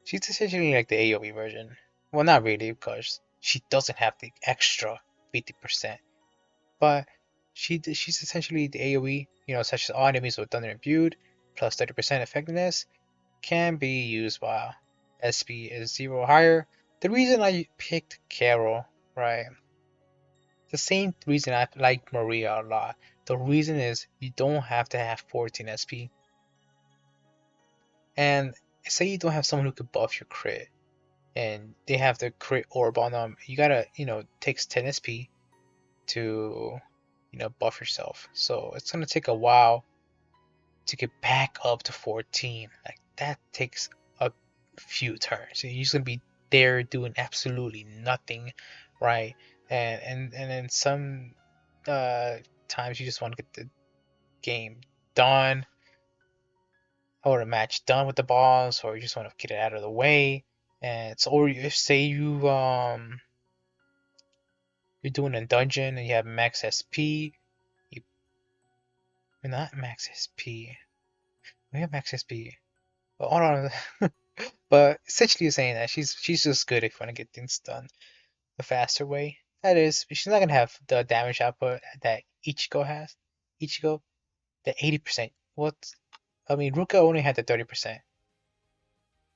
She's essentially like the AoE version. Well, not really because she doesn't have the extra 50%, but she's essentially the AoE. You know, such as all enemies with Thunder imbued plus 30% effectiveness can be used while SP is 0 or higher. The reason I picked Carol, right? The same reason I like Maria a lot. The reason is you don't have to have 14 SP. And say you don't have someone who could buff your crit, and they have the crit orb on them, you gotta, you know, takes 10 SP to, you know, buff yourself. So it's gonna take a while to get back up to 14. Like that takes a few turns. So you're just gonna be there doing absolutely nothing, right? And then some uh times you just want to get the game done or a match done with the boss, or you just want to get it out of the way. And so, or if say you're doing a dungeon and you have max SP, you not max SP. We have max SP. But hold on. But essentially, you're saying that she's just good if you want to get things done the faster way. That is, she's not gonna have the damage output that Ichigo has. Ichigo, the 80%. What? I mean, Ruka only had the 30%.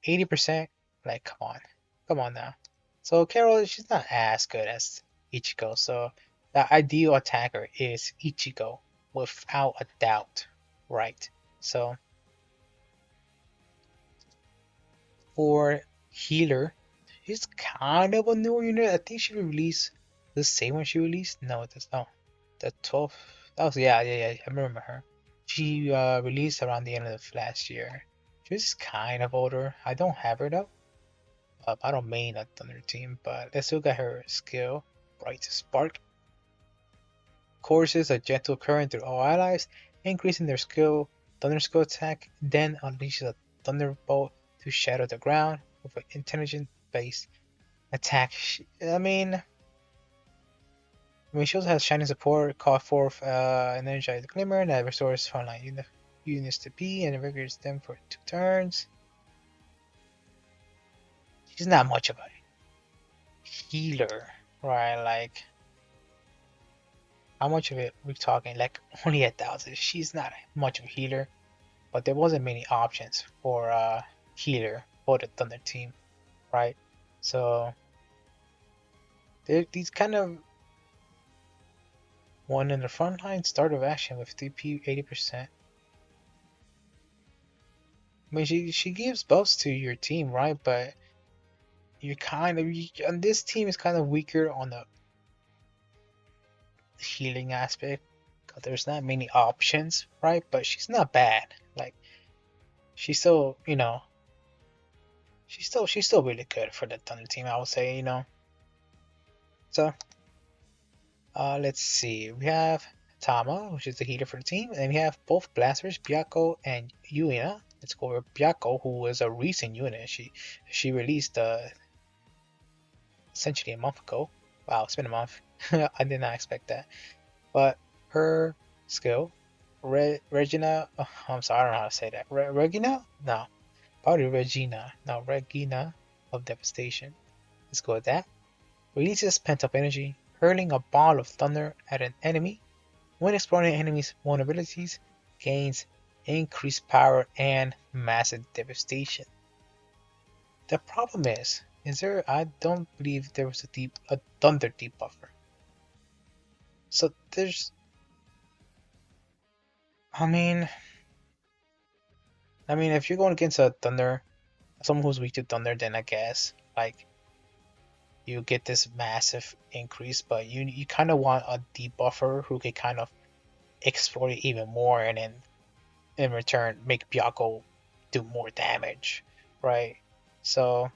80%? Like, come on now. So Carol, she's not as good as Ichigo. So the ideal attacker is Ichigo, without a doubt, right? So for healer, she's kind of a newer unit. I think she released the same when she released. No, it does not. The 12th. That was yeah. I remember her. She released around the end of last year. She was kind of older. I don't have her though. I don't main a Thunder team, but I still got her skill. Bright Spark. Courses a gentle current through all allies, increasing their skill, Thunder skill attack, then unleashes a Thunderbolt to shatter the ground with an intelligent base attack. She also has Shining Support, call forth Energize Glimmer that restores frontline units to P and regenerates them for 2 turns. She's not much of a healer, right? Like, how much of it we talking? Like, only 1,000. She's not much of a healer, but there wasn't many options for healer for the Thunder team, right? So, these kind of one in the front line, start of action with DP 80%. I mean, she gives buffs to your team, right? But on this team is kind of weaker on the healing aspect because there's not many options, right? But she's not bad. Like she's still, she's still really good for the Thunder team, I would say. So let's see. We have Tama, which is the healer for the team, and we have both blasters, Byakko and Yuina. Let's go over Byakko, who is a recent unit. She released essentially a month ago. Wow, it's been a month. I did not expect that. But her skill, Regina, oh, I'm sorry, I don't know how to say that. Regina? No, probably Regina. No, Regina of Devastation. Let's go with that. Releases pent up energy, hurling a ball of thunder at an enemy. When exploring an enemy's vulnerabilities, gains increased power and massive devastation. The problem is there? I don't believe there was a thunder debuffer. So I mean, if you're going against a thunder, someone who's weak to thunder, then I guess like you get this massive increase, but you kind of want a debuffer who can kind of exploit it even more, and then in return make Byakko do more damage, right? So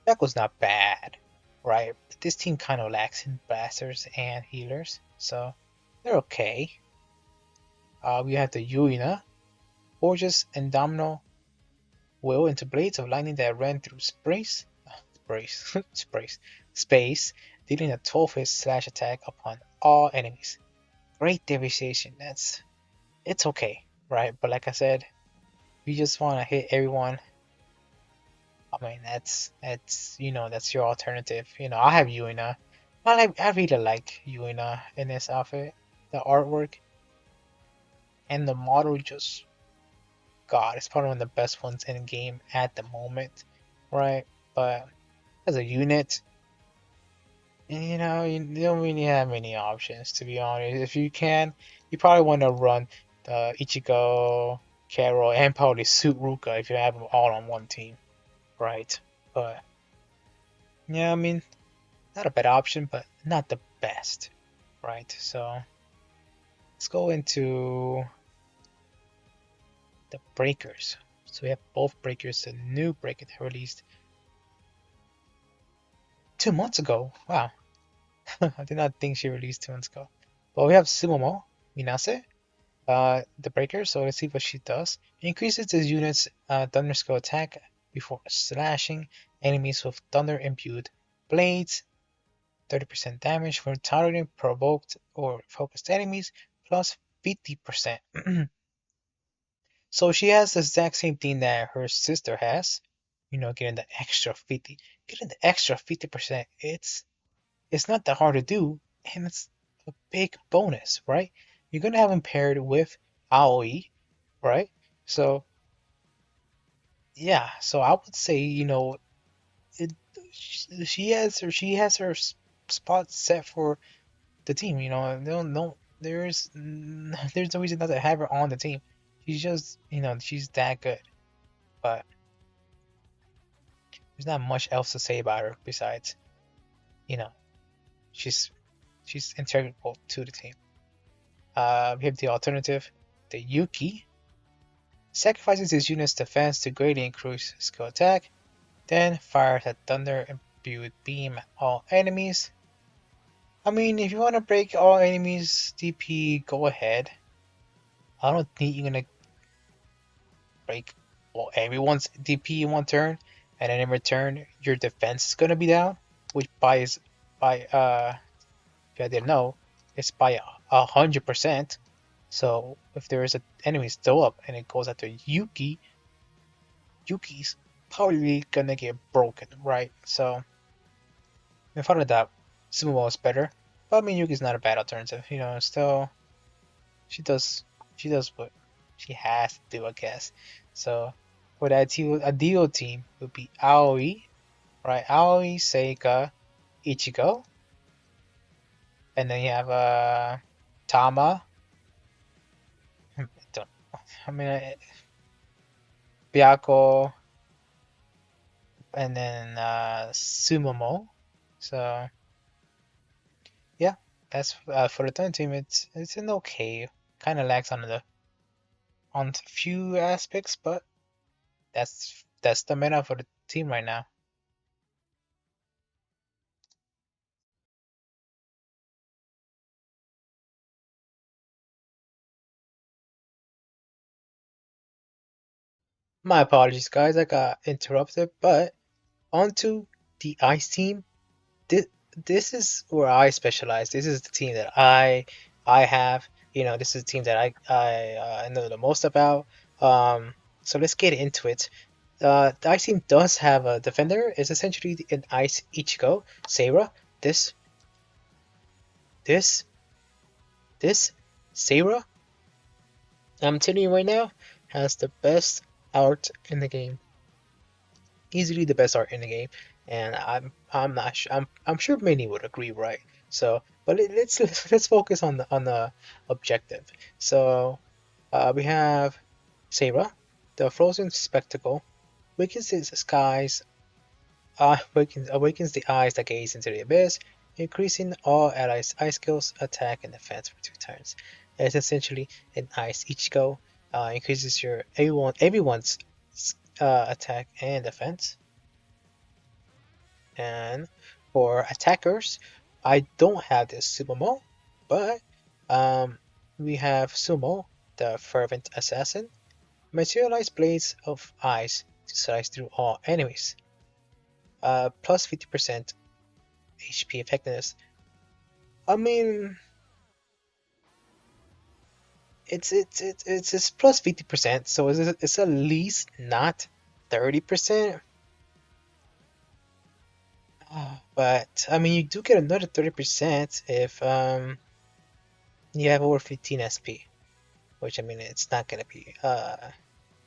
Byakko's not bad, right? But this team kind of lacks in blasters and healers, so they're okay. We have the Yuina, Gorgeous and Domino will into blades of lightning that ran through space, dealing a 12-hit slash attack upon all enemies. Great devastation. It's okay, right? But like I said, you just want to hit everyone. I mean, that's your alternative. I have Yuina. I really like Yuina in this outfit. The artwork and the model just God, it's probably one of the best ones in the game at the moment, right? But as a unit, you don't really have many options, to be honest. If you can, you probably want to run the Ichigo, Carol, and probably Suit Ruka if you have them all on one team, right? But yeah, not a bad option, but not the best, right? So let's go into the breakers. So we have both breakers, the new breaker that released 2 months ago. Wow, I did not think she released 2 months ago. But we have Sumomo Minase, the breaker. So let's see what she does. Increases the unit's thunder skill attack before slashing enemies with thunder imbued blades. 30% damage for targeting provoked or focused enemies, plus 50%. So she has the exact same thing that her sister has. Getting the extra 50. Getting the extra 50%, it's not that hard to do, and it's a big bonus, right? You're gonna have them paired with AOE, right? So yeah, so I would say, it, she has her spot set for the team. No, there's no reason not to have her on the team. She's just, she's that good. But there's not much else to say about her besides, you know, she's she's integral to the team. We have the alternative, the Yuki. Sacrifices his unit's defense to greatly increase skill attack, then fires a thunder imbued beam at all enemies. If you want to break all enemies DP, go ahead. I don't think you're gonna break everyone's DP in one turn. and then in return your defense is gonna be down, which by if I didn't know, it's by 100%. So if there is an enemy still up and it goes after Yuki's probably gonna get broken, right? So without a doubt, Sumo is better. But I mean Yuki's not a bad alternative, still she does what she has to do, I guess. So for the ideal team would be Aoi, right? Aoi, Seika, Ichigo, and then you have Tama. Don't, I mean Byako, and then Sumomo. So yeah, that's for the third team. It's an okay, kind of lags on a few aspects, but that's the meta for the team right now. My apologies, guys. I got interrupted, but onto the ice team. This, this is where I specialize. This is the team that I have. This is the team that I know the most about. So let's get into it. The ice team does have a defender. It's essentially an ice Ichigo, Seira. This, this, this, Seira. I'm telling you right now, has the best art in the game. Easily the best art in the game, and I'm not sure, I'm sure many would agree, right? So, but let's focus on the objective. So, we have Seira, the frozen spectacle, wakens the skies, awakens the eyes that gaze into the abyss, increasing all allies' ice skills, attack, and defense for 2 turns. It's essentially an ice Ichigo, increases your everyone's attack and defense. And for attackers, I don't have this Sumomo, but we have Sumo, the Fervent Assassin. Materialize blades of ice to slice through all enemies. Plus 50% HP effectiveness. I mean, it's plus 50%, so it's at least not 30%. But I mean, you do get another 30% if you have over 15 SP, which I mean, it's not gonna be that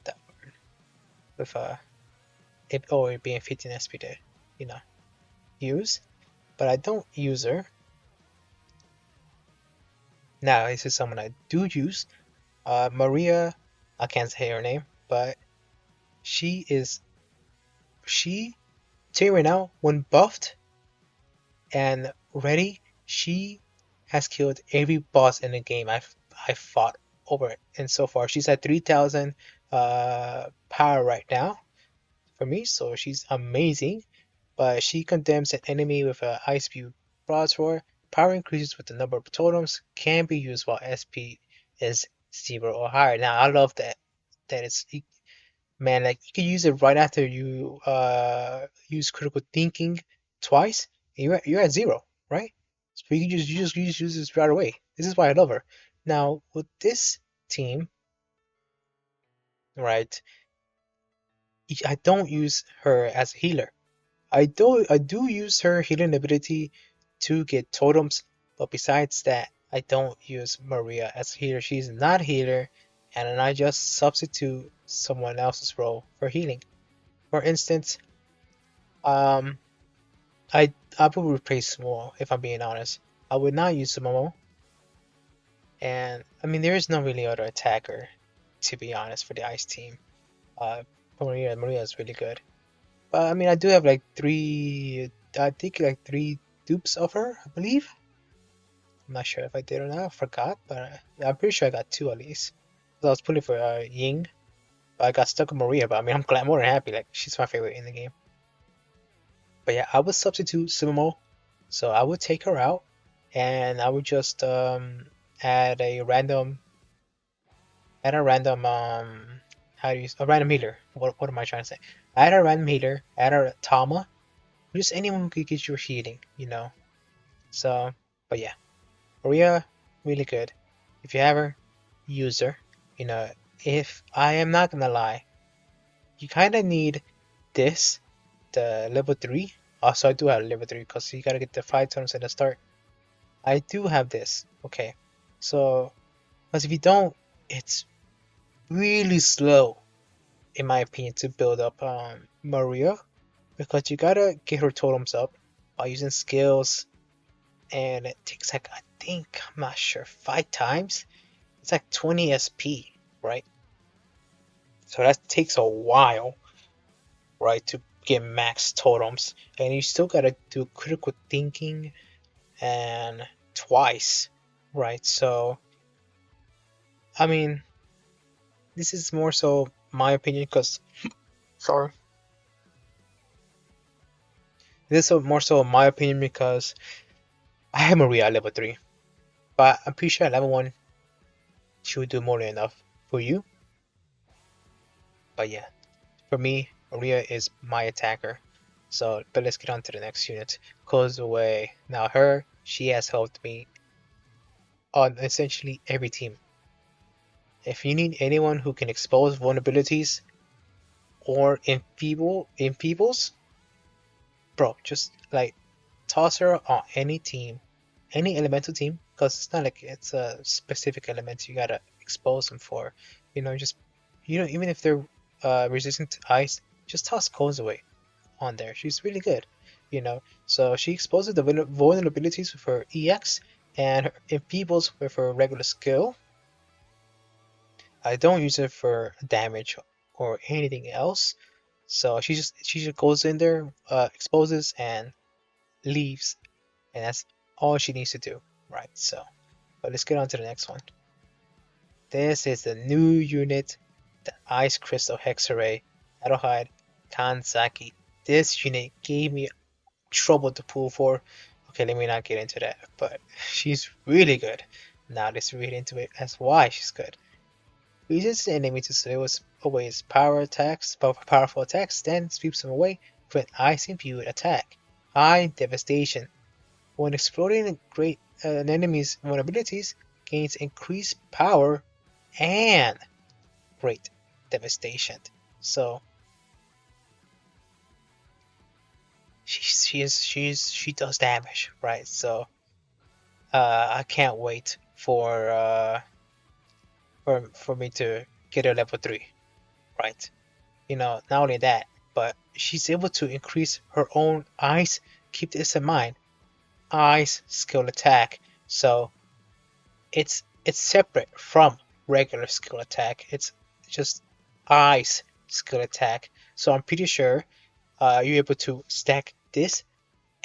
hard with it always being 15 SP to you know use. But I don't use her. Now this is someone I do use. Maria, I can't say her name, but she is she tell you right now, when buffed and ready, she has killed every boss in the game I fought over it. And so far, she's at 3,000 power right now for me, so she's amazing. But she condemns an enemy with an ice spew broadsword. Power increases with the number of totems. Can be used while SP is 0 or higher. Now I love that. That it's man, like you can use it right after you use critical thinking twice. And you're at 0, right? So you just use this right away. This is why I love her. Now with this team, right? I don't use her as a healer. I do use her healing ability to get totems, but besides that, I don't use Maria as a healer. She's not a healer, and then I just substitute someone else's role for healing. For instance, um, I would replace Sumo if I'm being honest. I would not use Sumo, and I mean there is no really other attacker, to be honest, for the Ice team. Uh, Maria is really good, but I mean I do have like three, I think like three dupes of her, I believe. I'm not sure if I did or not. I forgot, but I'm pretty sure I got two at least. 'Cause I was pulling for Ying, but I got stuck with Maria. But I mean I'm glad, more than happy. Like she's my favorite in the game. But yeah, I would substitute Sumo, so I would take her out, and I would just add a random how do you a random healer. What am I trying to say? add a random healer, add a Tama, just anyone who could get you healing, So, but yeah, Maria, really good. If you have her, use her. You know, if I am not gonna lie, you kind of need this, the level 3. Also, I do have level 3 because you gotta get the 5 turns at the start. I do have this. Okay. So, because if you don't, it's really slow, in my opinion, to build up Maria. Because you gotta get her totems up by using skills, and it takes like, I think, I'm not sure, 5 times? It's like 20 SP, right? So that takes a while, right, to get max totems. And you still gotta do critical thinking and twice, right? So, I mean, this is more so my opinion because, sorry, this is more so my opinion because I have Maria at level 3, but I'm pretty sure at level 1 she would do more than enough for you. But yeah, for me, Maria is my attacker. So, but let's get on to the next unit. Kozue. Now, she has helped me on essentially every team. If you need anyone who can expose vulnerabilities or enfeebles, bro, just like toss her on any team, any elemental team, because it's not like it's a specific element you gotta expose them for. Just even if they're resistant to ice, just toss Kozue on there. She's really good, So she exposes the vulnerabilities with her EX and her enfeebles with her regular skill. I don't use it for damage or anything else. So she just goes in there, exposes and leaves, and that's all she needs to do, right? So, but let's get on to the next one. This is the new unit, the Ice Crystal Hexarray, HereⅠ Kanzaki. This unit gave me trouble to pull for. Okay, let me not get into that, but she's really good. Now let's read into it as why she's good. Uses the enemy to slow away his powerful attacks, then sweeps them away with an ice-imbued attack. High devastation. When exploding an enemy's vulnerabilities, gains increased power and great devastation. So she does damage, right? So I can't wait for me to get a level 3, right? Not only that, but she's able to increase her own ice. Keep this in mind, ice skill attack. So it's separate from regular skill attack. It's just ice skill attack. So I'm pretty sure you're able to stack this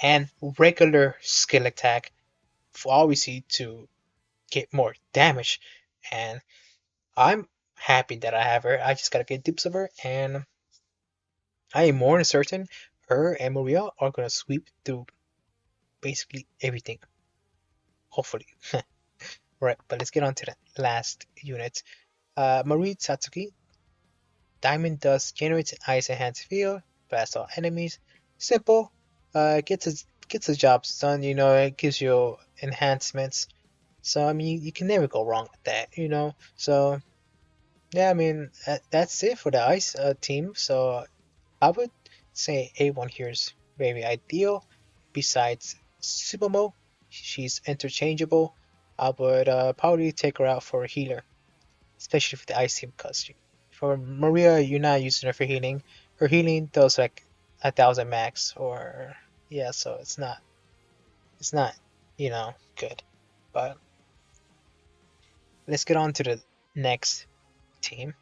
and regular skill attack for obviously to get more damage. And I'm happy that I have her. I just gotta get dips of her, and I am more than certain her and Maria are gonna sweep through basically everything. Hopefully. Right, but let's get on to the last unit. Marie Satsuki. Diamond Dust generates an ice enhanced field, blasts all enemies. Simple. Gets the job done, it gives you enhancements. So I mean you can never go wrong with that. So yeah, I mean that's it for the ice team. So I would say A1 here is very ideal. Besides Subomo, she's interchangeable. I would probably take her out for a healer, especially for the ice team, because for Maria, you're not using her for healing. Her healing does like 1,000 max, or yeah, so it's not good. But let's get on to the next team.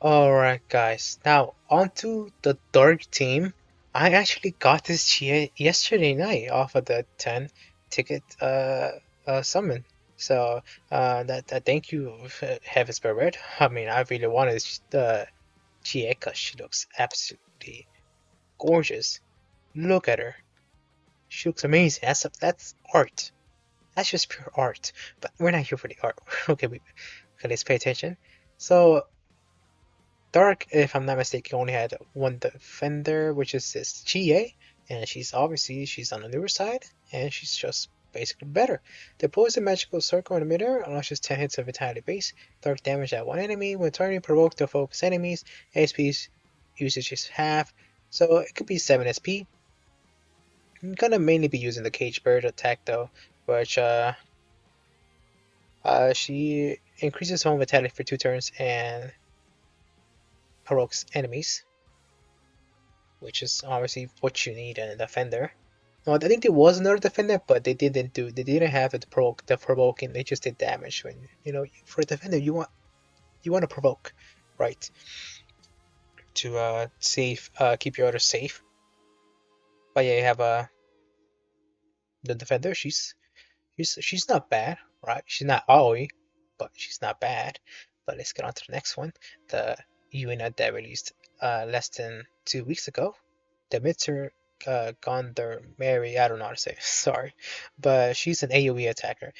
Alright guys, now onto the dark team. I actually got this yesterday night off of the 10 ticket summon. So that thank you Heavens by Red. I mean I really wanted the GA because she looks absolutely gorgeous. Look at her. She looks amazing. That's art. That's just pure art. But we're not here for the art. Okay, let's pay attention. So Dark, if I'm not mistaken, only had one defender, which is this Chie, and she's on the newer side, and she's just basically better. Deploys a magical circle in the middle, unleashes 10 hits of Vitality base, dark damage at one enemy. When turning, provoke to focus enemies. ASP's usage is half, so it could be 7 SP. I'm gonna mainly be using the Cage Bird attack though, which she increases home vitality for 2 turns and provokes enemies, which is obviously what you need in a defender. No, I think there was another defender, but they didn't have the provoking. They just did damage. When for a defender, you want to provoke, right? To keep your others safe. But yeah, you have the defender. She's not bad, right? She's not AOE, but she's not bad. But let's get on to the next one. The unit that released less than 2 weeks ago. The Mitzer Gondar Mary, I don't know how to say it, sorry. But she's an AoE attacker.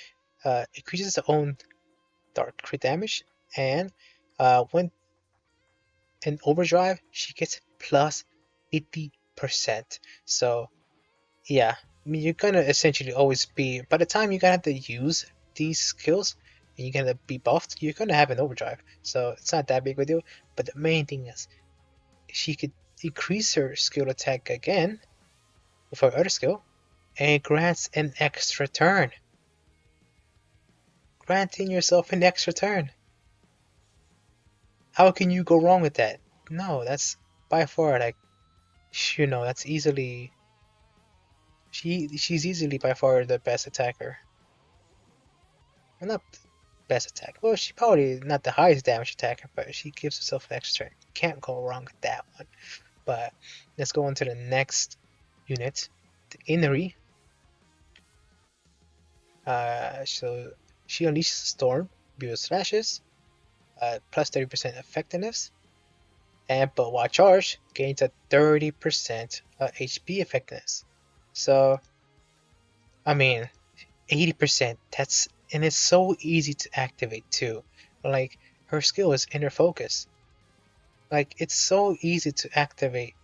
Increases her own dark crit damage, and when in overdrive, she gets plus 50%. So yeah, I mean, you're gonna essentially always be, by the time you're gonna have to use these skills and you're gonna be buffed, you're gonna have an overdrive. So it's not that big of a deal. But the main thing is she could increase her skill attack again with her other skill and grants an extra turn. Granting yourself an extra turn. How can you go wrong with that? No, that's by far like that's easily she's easily by far the best attacker. Well, not best attack. Well, she's probably not the highest damage attacker, but she gives herself an extra turn. Can't go wrong with that one. But let's go on to the next unit, the Innery. So she unleashes a storm, builds slashes, plus 30% effectiveness, and but while charged, gains a 30% HP effectiveness. So, I mean, 80%. And it's so easy to activate too. Like her skill is inner focus. Like it's so easy to activate.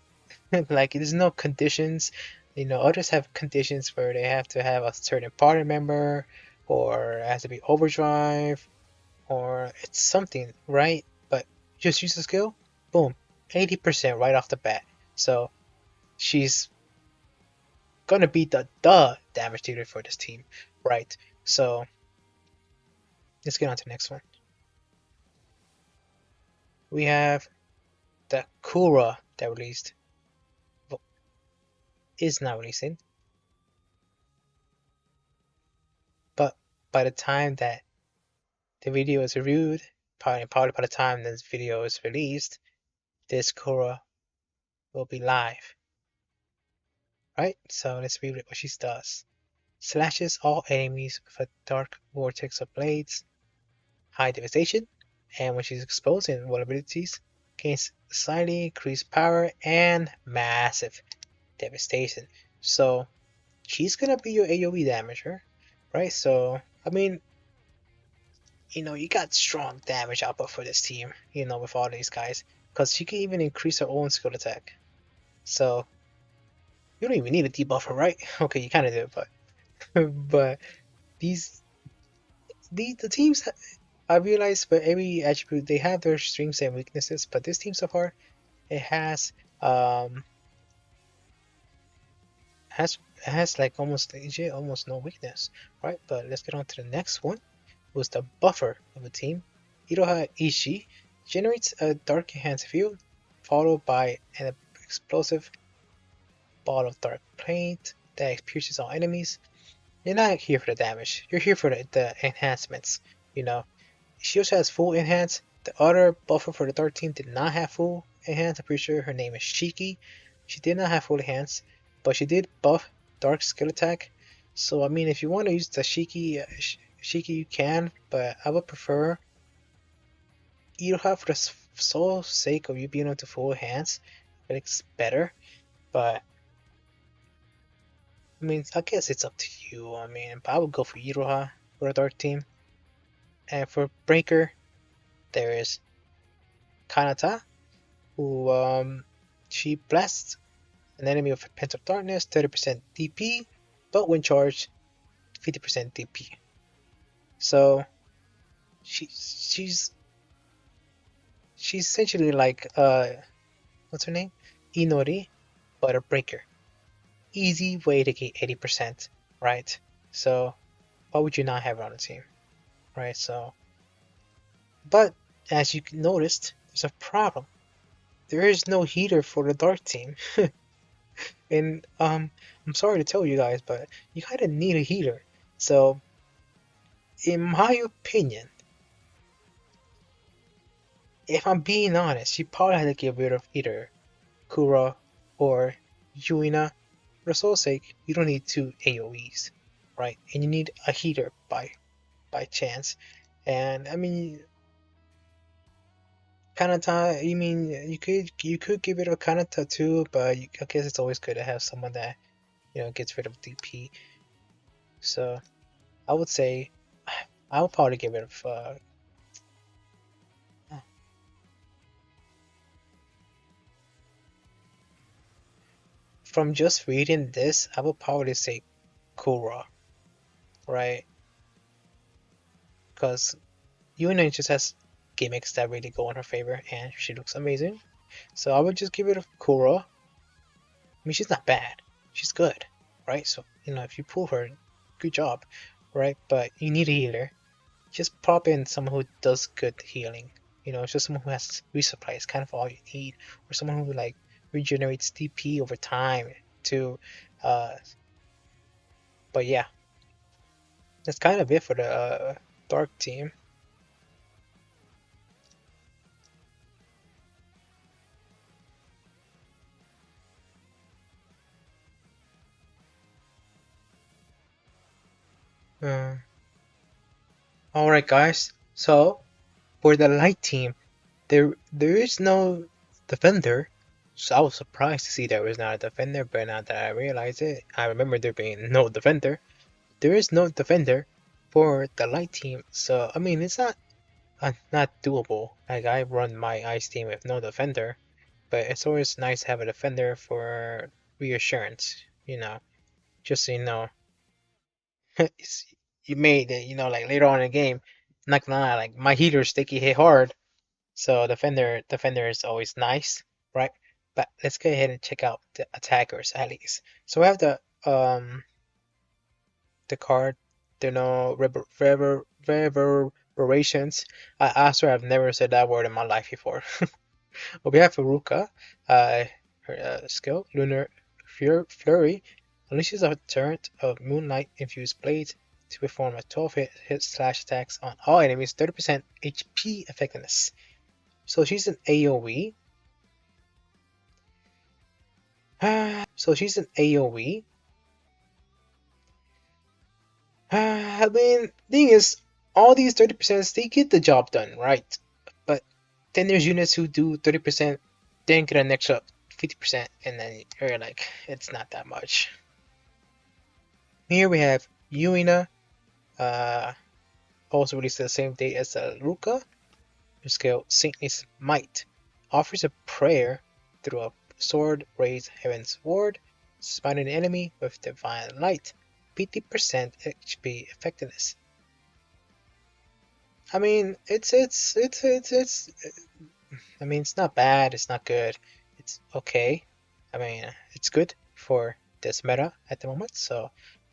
Like there's no conditions. Others have conditions where they have to have a certain party member, or it has to be overdrive, or it's something, right? But just use the skill, boom, 80% right off the bat. So she's gonna be the damage dealer for this team, right? So let's get on to the next one. We have the Kura that released, is now releasing, but by the time that the video is reviewed, probably by the time this video is released, this Kura will be live, right? So let's read what she does. Slashes all enemies with a dark vortex of blades, high devastation, and when she's exposed in vulnerabilities, gains slightly increased power and massive devastation. So she's gonna be your AoE damager, right? So I mean, you got strong damage output for this team, with all these guys, because she can even increase her own skill attack. So you don't even need a debuffer, right? Okay, you kind of do, but but these the teams, I realize for every attribute they have their strengths and weaknesses, but this team so far it has like almost legit almost no weakness, right? But let's get on to the next one. Who's the buffer of the team? HereⅠ Ishii generates a dark enhanced field followed by an explosive ball of dark paint that pierces all enemies. You're not here for the damage. You're here for the enhancements. You know, she also has full enhance. The other buffer for the dark team did not have full enhance. I'm pretty sure her name is Shiki. She did not have full enhance, but she did buff dark skill attack. So I mean, if you want to use the Shiki you can, but I would prefer HereⅠ for the sole sake of you being able to full enhance. It's better, but I mean, I guess it's up to you. I mean, but I would go for HereⅠ for a dark team. And for Breaker, there is Kanata, who she blasts an enemy with a Pent of Darkness, 30% DP, but when charged, 50% DP. So she's essentially like what's her name? Inori, but a breaker. Easy way to get 80%, right? So why would you not have her on the team? Right, so but as you noticed, there's a problem. There is no heater for the dark team. And I'm sorry to tell you guys, but you kinda need a heater. So in my opinion, if I'm being honest, you probably have to get rid of either Kura or Yuina. For the soul's sake, you don't need two AoEs, right? And you need a heater by chance. And I mean, Kanata. You mean you could give it a Kanata too, but I guess it's always good to have someone that gets rid of DP. So I would say I would probably get rid of. From just reading this, I would probably say Kura, right? Because Yuna just has gimmicks that really go in her favor, and she looks amazing. So I would just give it a Kura. I mean, she's not bad. She's good, right? So, if you pull her, good job, right? But you need a healer. Just pop in someone who does good healing. Just someone who has resupply is kind of all you need. Or someone who, like, regenerates DP over time, too. Uh, but yeah, that's kind of it for the Dark team. Uh, Alright, guys. So, for the Light team, there is no defender. So I was surprised to see there was not a defender, but now that I realize it, I remember there being no defender. There is no defender for the Light team, so I mean it's not doable. Like I run my Ice team with no defender, but it's always nice to have a defender for reassurance. Just so you know, you made it. Like later on in the game. Not gonna lie, like my heater sticky hit hard, so defender is always nice, right? But let's go ahead and check out the attackers at least. So we have the card, no reverberations. I swear I've never said that word in my life before. But we have Veruca, her skill, Lunar Flurry, unleashes a torrent of moonlight infused blades to perform a 12 hit slash attacks on all enemies, 30% HP effectiveness. So she's an AoE. So she's an AoE. I mean, thing is, all these 30%s, they get the job done, right? But then there's units who do 30%, then get an extra 50%, and then you're like, it's not that much. Here we have Yuina, also released the same day as Ruka. Her skill, Saintly Might, offers a prayer through a sword raised heaven's ward, smiting an enemy with divine light, 50% HP effectiveness. I mean, it's. I mean, it's not bad. It's not good. It's okay. I mean, it's good for this meta at the moment. So,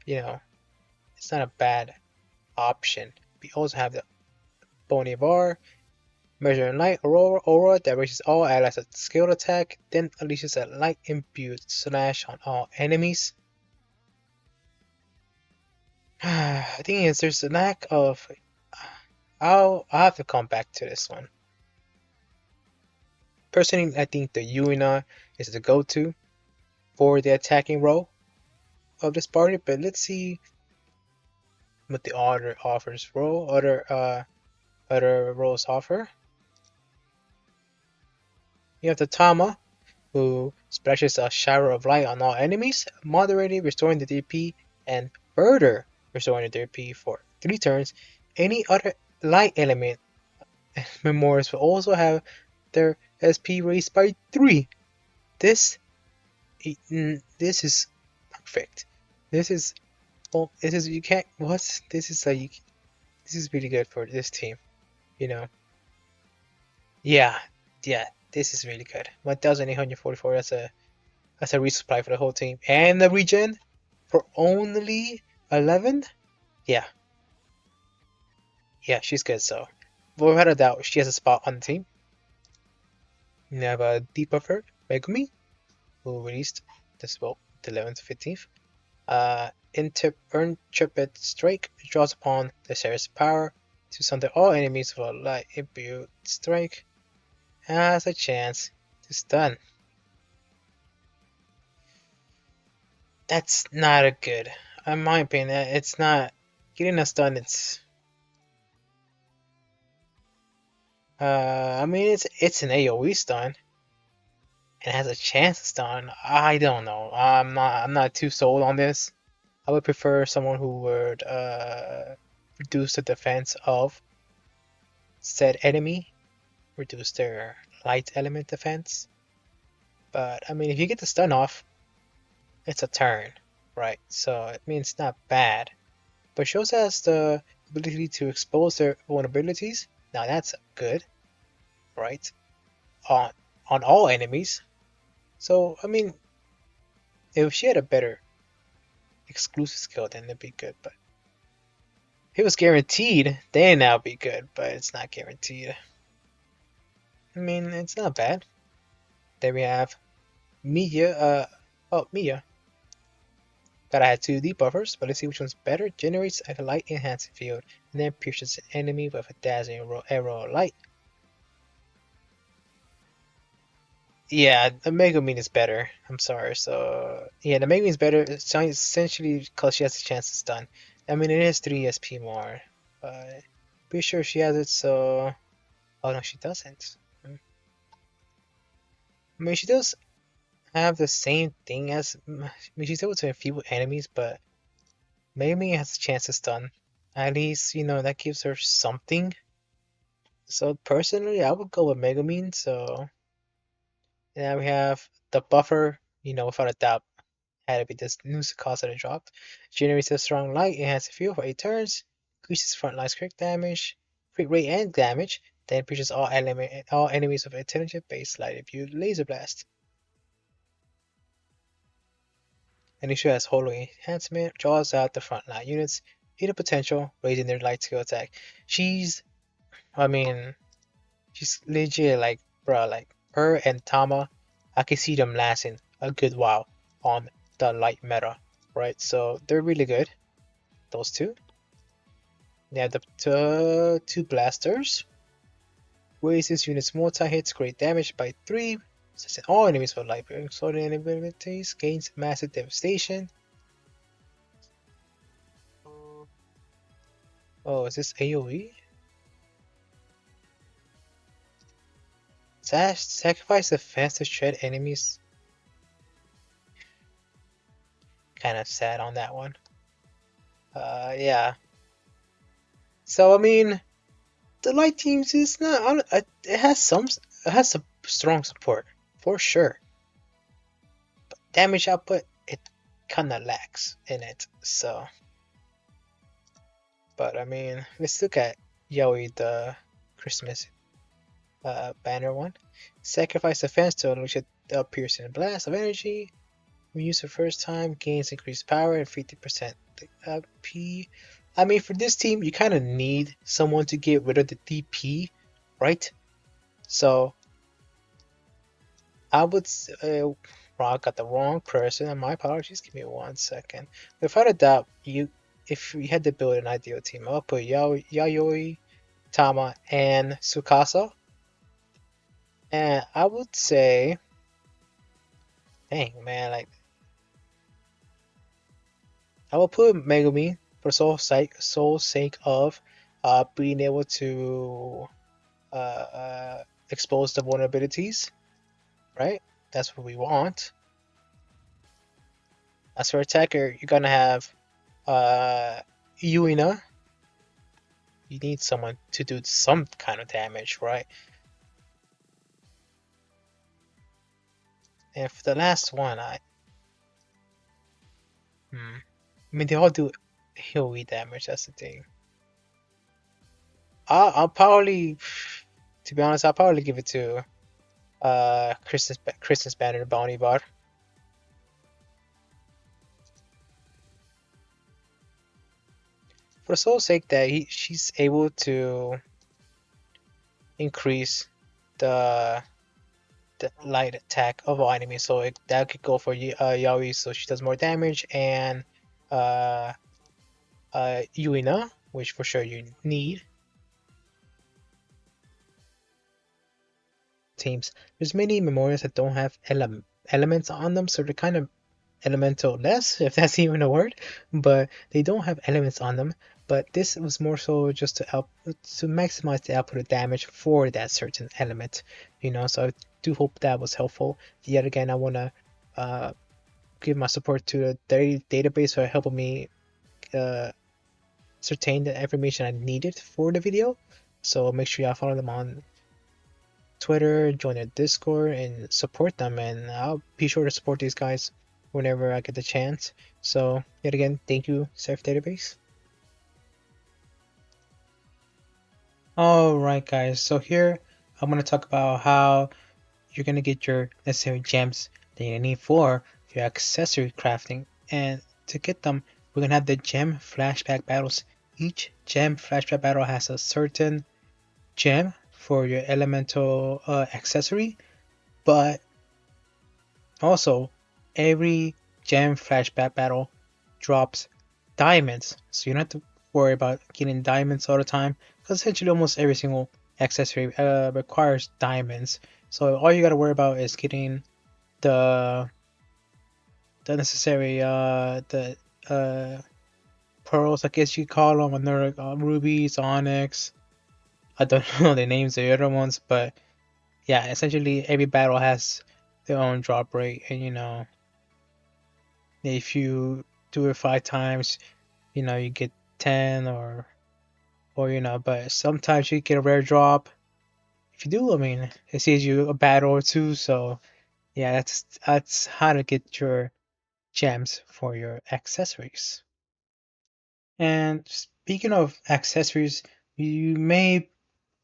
it's not a bad option. We also have the Bonivar, Measure Light Aurora that raises all allies at scaled attack, then unleashes a light imbued slash on all enemies. I think there's a lack of. I'll have to come back to this one. Personally, I think the Yuina is the go-to for the attacking role of this party, but let's see what the other roles offer. You have the Tama, who splashes a shower of light on all enemies, moderately restoring the DP and further restoring the DP for 3 turns. Any other light element memoirs will also have their SP raised by 3. This this is perfect. This is you can't what this is this is really good for this team. You know, yeah, yeah, this is really good. 1,844. That's a resupply for the whole team, and the regen for only 11. Yeah, yeah, she's good. So, without a doubt, she has a spot on the team. We have a debuffer Megumi, who released this well, the 11th to 15th. Intrepid Strike draws upon the Seraph's power to sunder all enemies with a light imbued strike. Has a chance to stun. That's not a good. In my opinion, it's not getting a stun. It's I mean it's an AOE stun and has a chance to stun. I don't know. I'm not too sold on this. I would prefer someone who would reduce the defense of said enemy, reduce their light element defense. But I mean, if you get the stun off, it's a turn, right? So it means it's not bad. But she also has the ability to expose their vulnerabilities. Now that's good, right? On all enemies. So I mean, if she had a better exclusive skill, then it'd be good. But if it was guaranteed, then that'd be good. But it's not guaranteed. I mean, it's not bad. Then we have Mia. Mia. Gotta add 2 debuffers, but let's see which one's better. Generates a light enhancing field, and then pierces an enemy with a dazzling arrow of light. Yeah, the Megumin is better. I'm sorry. So, yeah, the Megumin is better essentially because she has a chance to stun. I mean, it is 3 SP more, but pretty sure she has it, so... Oh, no, she doesn't. I mean, she does have the same thing as... I mean, she's able to enfeeble enemies, but Megumin has a chance to stun. At least, that gives her something. So, personally, I would go with Megumin, so... Now we have the buffer, without a doubt, had to be this new cost that it dropped. Generates a strong light, enhances field for 8 turns, increases frontline crit damage, crit rate and damage, then pushes all enemies with intelligent-based light imbued laser blast. And issue has holo enhancement, draws out the frontline units, hidden potential, raising their light skill attack. I mean, she's legit like, bruh, like her and Tama, I can see them lasting a good while on the light meta, right? So they're really good, those two. They have the 2 blasters. Raises units multi-hits, great damage by 3. Assassin all enemies for light bearing sword abilities, gains massive devastation. Oh, is this AoE? Sacrifice defense to shred enemies. Kind of sad on that one. Yeah. So I mean, the light teams is not. It has some strong support for sure, but damage output it kind of lacks in it. So, but I mean, let's look at Yaoi, the Christmas banner one. Sacrifice defense to unleash a piercing blast of energy. When used the first time, gains increased power and 50% P. I mean, for this team, you kind of need someone to get rid of the DP, right? So, I would say, I got the wrong person. My apologies. Give me 1 second. Without a doubt, if you had to build an ideal team, I'll put Yayoi, Tama, and Tsukasa. And I would say, dang man, like I will put Megumi for sole sake of being able to expose the vulnerabilities, right? That's what we want. As for attacker, you're gonna have Yuina. You need someone to do some kind of damage, right? And for the last one, I mean they all do AoE damage. That's the thing. I'll probably, to be honest, I'll probably give it to Christmas Banner Bounty Bot. For the sole sake that she's able to increase the light attack of all enemies, so that could go for Yaoi, so she does more damage, and uh, Yuina, which for sure you need. Teams. There's many memorials that don't have elements on them, so they're kind of elemental less, if that's even a word, but they don't have elements on them. But this was more so just to help to maximize the output of damage for that certain element, So I do hope that was helpful. Yet again, I want to give my support to the database for helping me uh, certain the information I needed for the video. So make sure y'all follow them on Twitter, join their Discord, and support them. And I'll be sure to support these guys whenever I get the chance. So, yet again, thank you, Seraph Database. Alright, guys, so here I'm going to talk about how you're going to get your necessary gems that you need for your accessory crafting. And to get them, we're going to have the gem flashback battles. Each gem flashback battle has a certain gem for your elemental accessory, but also every gem flashback battle drops diamonds, so you don't have to worry about getting diamonds all the time, because essentially almost every single accessory requires diamonds. So all you gotta worry about is getting the necessary the uh pearls, I guess you call them, and they're rubies, onyx. I don't know the names of the other ones, but yeah, essentially every battle has their own drop rate, and if you do it 5 times, you get 10 or but sometimes you get a rare drop. If you do, I mean, it saves you a battle or two, so yeah, that's how to get your gems for your accessories. And speaking of accessories, you may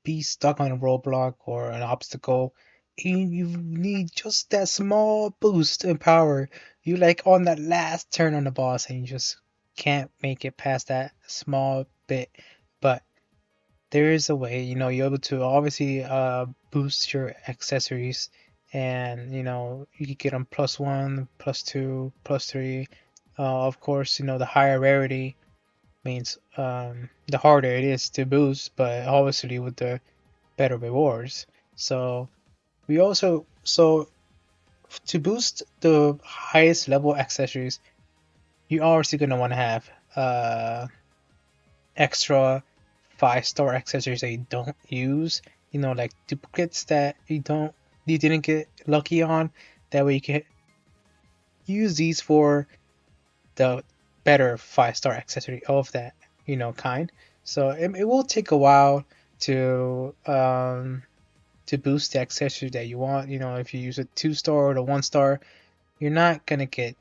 be stuck on a roadblock or an obstacle, and you need just that small boost in power. You like on that last turn on the boss, and you just can't make it past that small bit. But there is a way, you're able to obviously boost your accessories, and you can get them +1, +2, +3. Of course, the higher rarity means the harder it is to boost, but obviously with the better rewards. So to boost the highest level accessories, you're obviously gonna want to have extra 5-star accessories that you don't use. Like duplicates that you didn't get lucky on. That way you can use these for the better 5-star accessory of that kind. So it will take a while to boost the accessory that you want. If you use a 2-star or the 1-star, you're not gonna get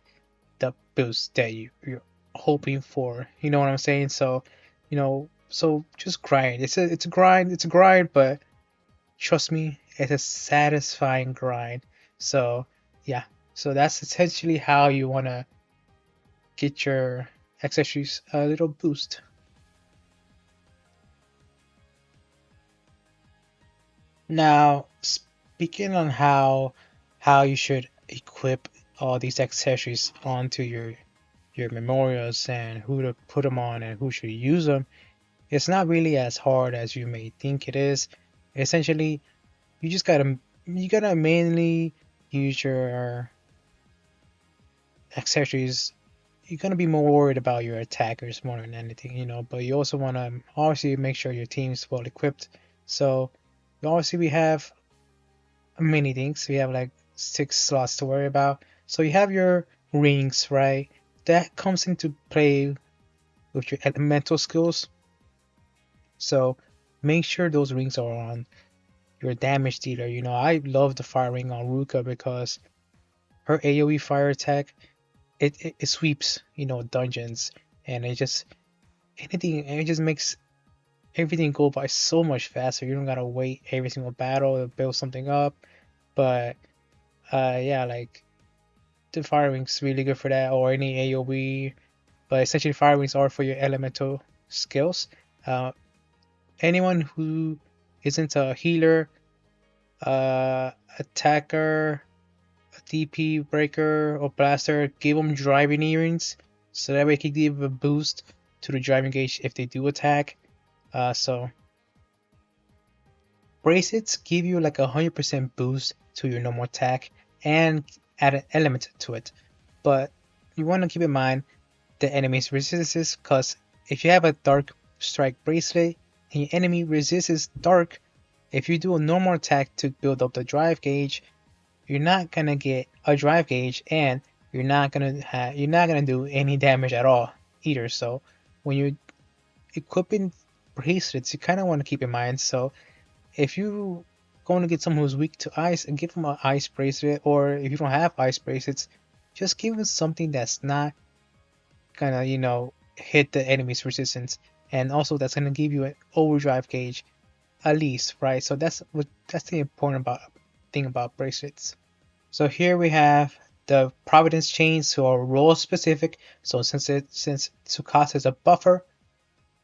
the boost that you're hoping for. You know what I'm saying? So just grind. It's a grind. It's a grind, but trust me, it's a satisfying grind. So yeah. So that's essentially how you wanna get your accessories a little boost. Now, speaking on how you should equip all these accessories onto your memorials and who to put them on and who should use them, it's not really as hard as you may think it is. Essentially, you gotta mainly use your accessories. You're gonna be more worried about your attackers more than anything, but you also wanna obviously make sure your team's well equipped. So obviously we have many things. We have like 6 slots to worry about. So you have your rings, right? That comes into play with your elemental skills. So make sure those rings are on your damage dealer. I love the fire ring on Ruka because her AoE fire attack, it sweeps, dungeons, and it just makes everything go by so much faster. You don't gotta wait every single battle to build something up. But yeah, like the fire ring's really good for that, or any AoE. But essentially, fire rings are for your elemental skills. Uh, Anyone who isn't a healer, attacker, a DP breaker, or blaster, give them driving earrings so that way it can give a boost to the driving gauge if they do attack. So bracelets give you like 100% boost to your normal attack and add an element to it. But you want to keep in mind the enemy's resistances, because if you have a dark strike bracelet and your enemy resists dark, if you do a normal attack to build up the drive gauge, you're not gonna get a drive gauge, and you're not gonna do any damage at all either. So when you're equipping bracelets, you kind of want to keep in mind. So if you going to get someone who's weak to ice, and give them an ice bracelet, or if you don't have ice bracelets, just give them something that's not gonna hit the enemy's resistance, and also that's gonna give you an overdrive gauge at least, right? So that's the important thing about bracelets. So here we have the Providence chains, who are role specific. So since Tsukasa is a buffer,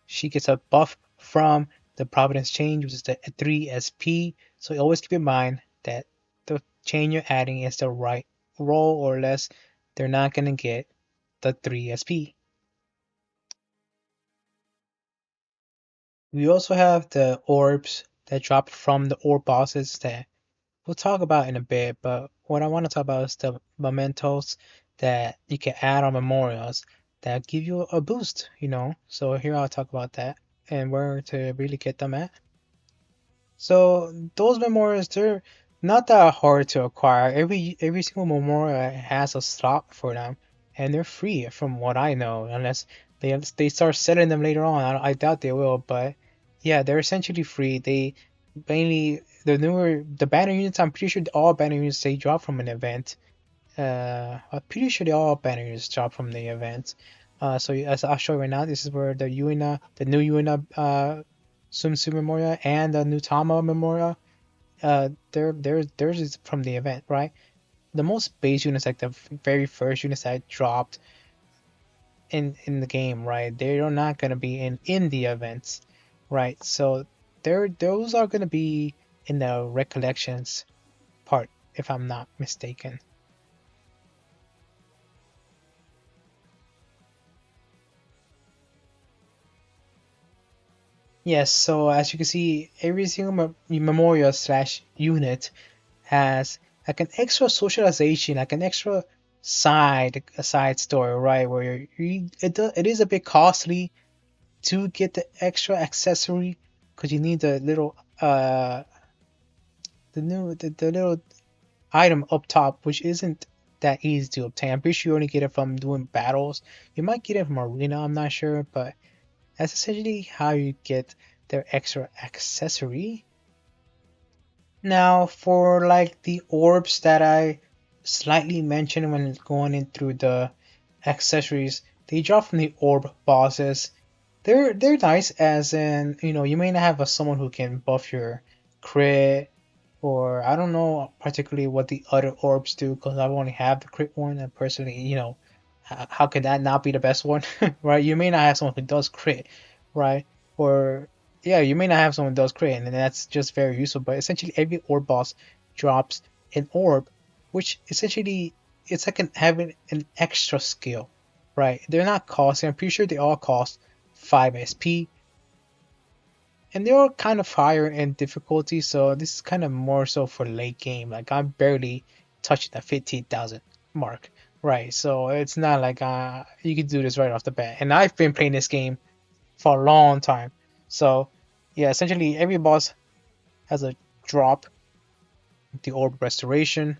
she gets a buff from the Providence chain, which is the 3 SP. So always keep in mind that the chain you're adding is the right role, or less they're not gonna get the 3 SP. We also have the orbs that drop from the orb bosses that we'll talk about in a bit, but what I want to talk about is the mementos that you can add on memorials that give you a boost. So here I'll talk about that and where to really get them at. So those memorials, they're not that hard to acquire. Every single memorial has a slot for them, and they're free from what I know, unless they start selling them later on. I doubt they will, but yeah, they're essentially free. They mainly the banner units. I'm pretty sure all banner units they drop from an event. I'm pretty sure they all banner units drop from the event. So as I'll show you right now, this is where the new Yuina Sum Sum Memorial and the new Tama Memorial, theirs is from the event, right? The most base units, like the very first units that dropped in the game, right? They're not gonna be in the events, right? So those are gonna be in the recollections part, if I'm not mistaken. Yes, so as you can see, every single memorial slash unit has like an extra socialization, like an extra a side story, right? Where it is a bit costly to get the extra accessory, because you need the little item up top, which isn't that easy to obtain. I'm pretty sure you only get it from doing battles. You might get it from arena, I'm not sure, but that's essentially how you get their extra accessory. Now, for like the orbs that I slightly mentioned when going in through the accessories, they drop from the orb bosses. They're nice, as in you may not have someone who can buff your crit, or I don't know particularly what the other orbs do, because I only have the crit one, and personally, how could that not be the best one, right? You may not have someone who does crit, right? Or yeah, you may not have someone who does crit, and that's just very useful. But essentially, every orb boss drops an orb, which essentially it's like having an extra skill, right? They're not costing. I'm pretty sure they all cost 5 SP, and they're all kind of higher in difficulty. So this is kind of more so for late game. Like I'm barely touching the 15,000 mark, right? So it's not like you can do this right off the bat. And I've been playing this game for a long time. So yeah, essentially every boss has a drop, the orb restoration.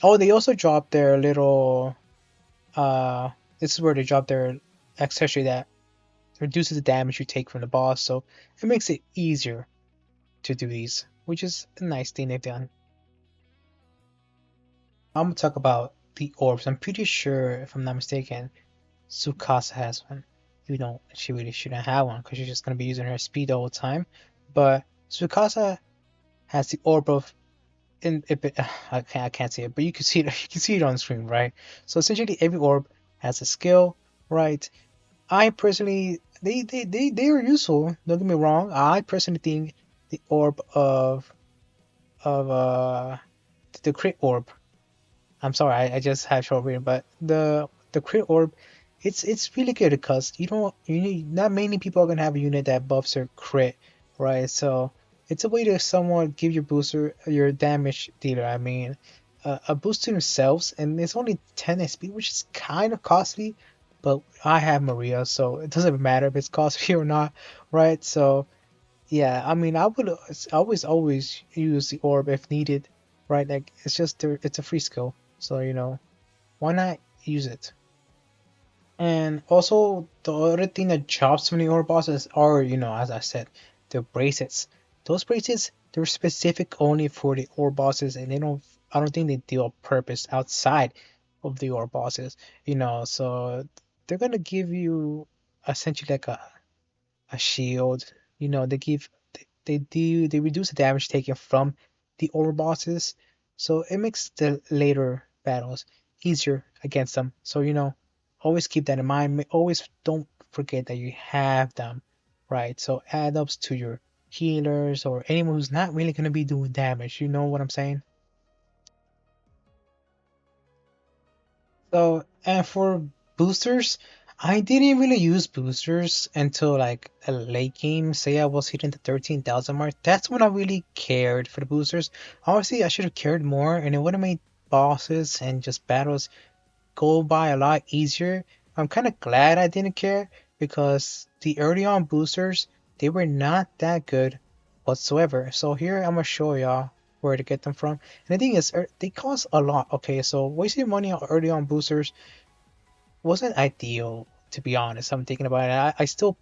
Oh, they also dropped their little this is where they drop their accessory that reduces the damage you take from the boss, so it makes it easier to do these, which is a nice thing they've done. I'm gonna talk about the orbs. I'm pretty sure, if I'm not mistaken, Tsukasa has one. You know, she really shouldn't have one because she's just gonna be using her speed all the time. But Tsukasa has the orb of in it, I can't see it, but you can see it. You can see it on screen, right? So essentially, every orb has a skill, right? I personally, they are useful. Don't get me wrong. I personally think the orb of the crit orb. I'm sorry, I just had short reading, but the crit orb, it's really good because you need not many people are gonna have a unit that buffs their crit, right? So it's a way to somewhat give your booster your damage dealer. I mean, a boost to themselves, and it's only 10 SP, which is kind of costly. But I have Maria, so it doesn't matter if it's costly or not, right? So yeah, I mean, I would always use the orb if needed, right? Like it's a free skill, so why not use it? And also the other thing that drops from the orb bosses are, as I said, the bracelets. Those bracelets they're specific only for the orb bosses, and I don't think they do a purpose outside of the orb bosses, So they're gonna give you essentially like a shield. They reduce the damage taken from the over bosses, so it makes the later battles easier against them. So always keep that in mind. Always don't forget that you have them, right? So add ups to your healers or anyone who's not really gonna be doing damage. You know what I'm saying? So, and for boosters, I didn't really use boosters until like a late game. Say I was hitting the 13,000 mark. That's when I really cared for the boosters. Obviously, I should have cared more, and it would have made bosses and just battles go by a lot easier. I'm kind of glad I didn't care because the early on boosters, they were not that good whatsoever. So here I'm gonna show y'all where to get them from. And the thing is, they cost a lot. Okay, so wasting money on early on boosters wasn't ideal, to be honest. I'm thinking about it. I still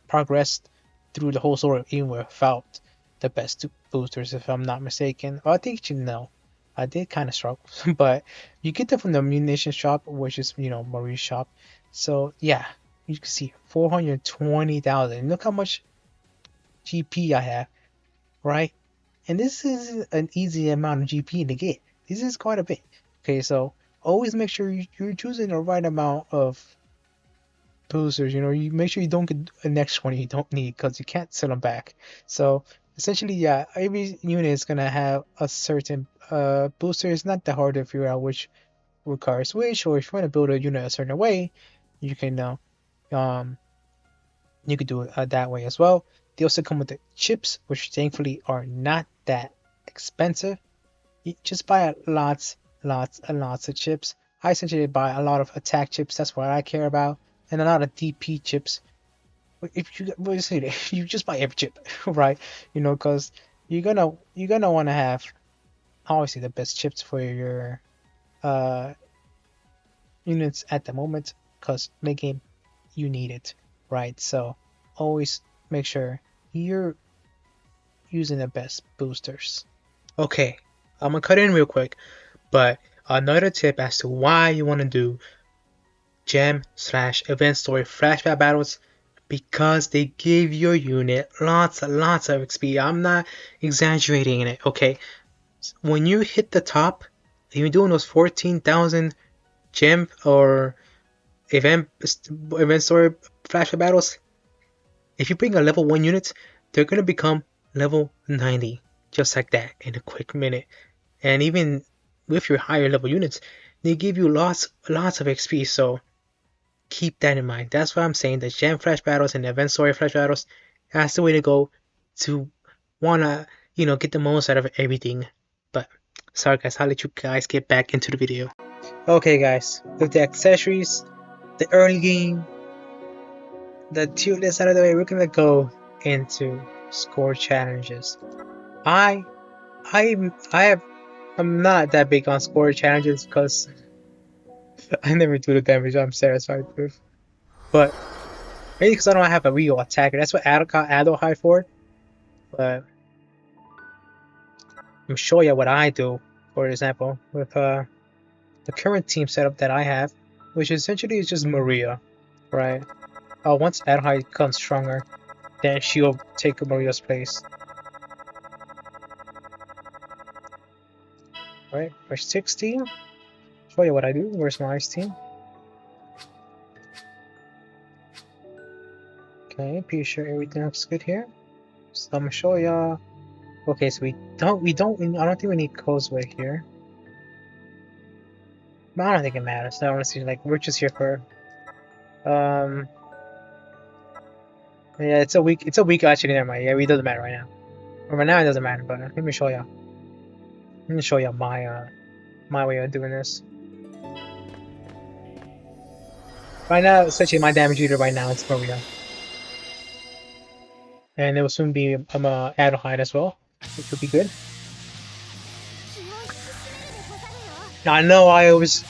progressed through the whole story even without the best two boosters, if I'm not mistaken. Well, I think you know, I did kind of struggle, but you get them from the munition shop, which is Marie's shop. So yeah, you can see 420,000. Look how much GP I have, right? And this is an easy amount of GP to get. This is quite a bit. Okay, so always make sure you're choosing the right amount of boosters. You make sure you don't get an extra one you don't need because you can't sell them back. So essentially, yeah, every unit is gonna have a certain booster. It's not that hard to figure out which requires which, or if you want to build a unit a certain way, you can um you could do it that way as well. They also come with the chips, which thankfully are not that expensive. You just buy lots of chips. I essentially buy a lot of attack chips. That's what I care about, and a lot of DP chips. If you you just buy every chip, right? Because you're gonna want to have obviously the best chips for your uh units at the moment. Because late game you need it, right? So always make sure you're using the best boosters. Okay, I'm gonna cut in real quick, but another tip as to why you want to do gem/event story flashback battles because they give your unit lots and lots of XP. I'm not exaggerating in it, okay? When you hit the top, you're doing those 14,000 gem or event story flashback battles. If you bring a level 1 unit, they're gonna become level 90 just like that in a quick minute. And even with your higher level units, they give you lots of XP. So keep that in mind. That's why I'm saying the gem flash battles and the event story flash battles, that's the way to go to wanna, get the most out of everything. But sorry guys, I'll let you guys get back into the video. Okay guys, with the accessories, the early game, the tier list out of the way, we're gonna go into score challenges. I I have I'm not that big on score challenges because I never do the damage I'm satisfied with. But maybe because I don't have a real attacker. That's what Ado got Ado high for. But I'm sure you what I do, for example, with the current team setup that I have, which essentially is just Maria, right? Once Ado high becomes stronger, then she'll take Maria's place. Right? Where's 16? Show you what I do. Where's my ice team? Okay, pretty sure everything looks good here. So I'm gonna show ya. Okay, so I don't think we need Causeway here. But I don't think it matters. I honestly, like, we're just here for, yeah, it's a week, actually, never mind. Yeah, it doesn't matter right now. But right now it doesn't matter, but let me show ya. Let me show ya my way of doing this. Right now, essentially my damage leader right now is Maria. And it will soon be Adelheid as well, which will be good. Now, I know I always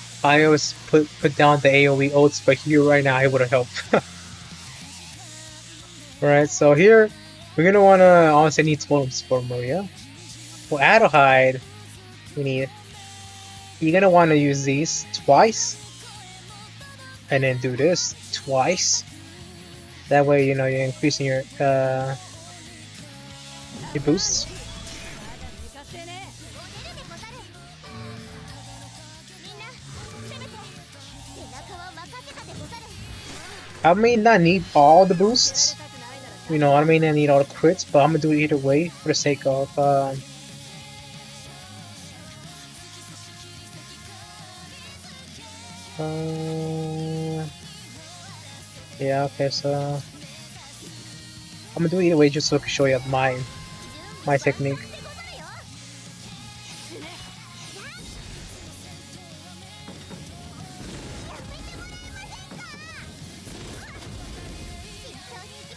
put down the AoE ults, but here right now it would have helped. Alright, so here we're gonna wanna honestly need totems for Maria. For Adelheid, you're gonna wanna use these twice. And then do this twice. That way, you know, you're increasing your boosts. I may not need all the boosts. You know, I may not need all the crits, but I'm gonna do it either way for the sake of yeah, okay, so I'm gonna do it either way just so I can show you my technique.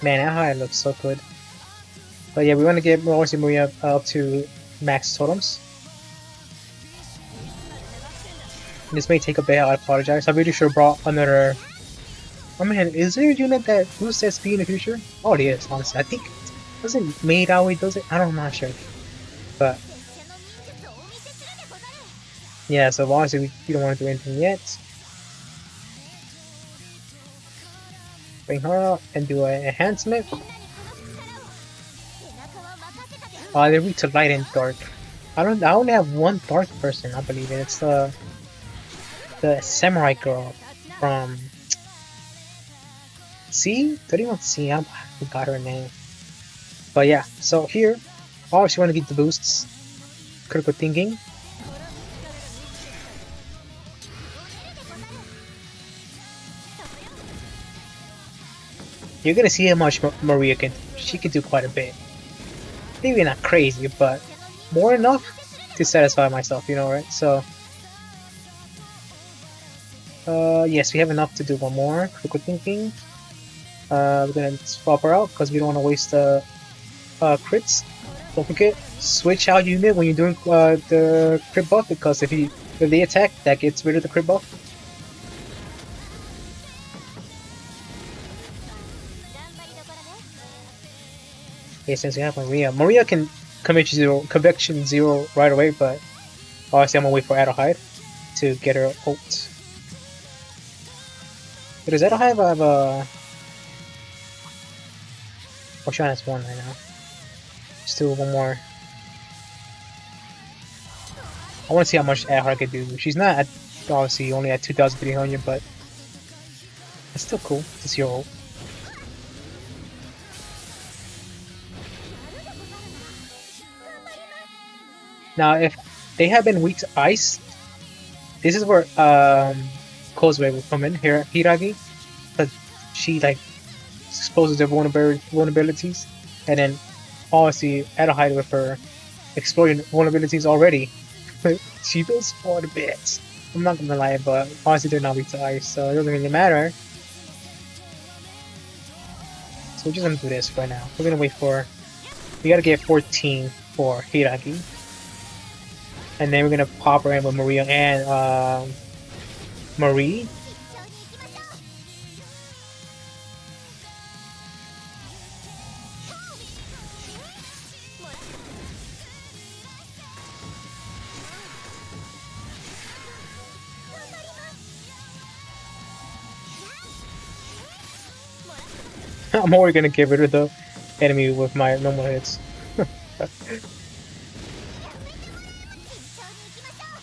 Man, that high looks so good. But yeah, we want to get obviously Maria up to max totems. This may take a bit, I apologize. I really should have brought another. Oh man, is there a unit that boosts SP in the future? Oh, it is, honestly. I think doesn't Maeda always does it? I'm not sure. But yeah, so obviously we don't want to do anything yet. Bring her out and do an enhancement. They're weak to light and dark. I only have one dark person, I believe, and it's the samurai girl from C? 31C, I forgot her name. But yeah, so here, obviously want to get the boosts. Critical thinking. You're gonna see how much Maria can do. She can do quite a bit. Maybe not crazy, but more enough to satisfy myself, you know, right? So, yes, we have enough to do one more. Critical thinking. We're gonna swap her out because we don't want to waste the crits. Don't forget, switch out unit when you're doing the crit buff, because if they attack, that gets rid of the crit buff. Okay, since we have Maria can conviction zero right away, but obviously I'm gonna wait for Adelheid to get her ult. But does Adelheid have a? Oh, she has one right now. Still one more. I want to see how much Adelheid can do. She's not at, obviously only at 2,300, but it's still cool to see her ult. Now, if they have been weak to ice, this is where Causeway will come in. HereⅠ, but she like exposes their vulnerabilities, and then obviously Adelheid with her exploring vulnerabilities already. She does quite a bit. I'm not gonna lie, but honestly they're not weak to ice, so it doesn't really matter. So we're just gonna do this right now. We're gonna wait for. We gotta get 14 for HereⅠ. And then we're gonna pop her in with Maria and Marie. I'm already gonna get rid of the enemy with my normal hits.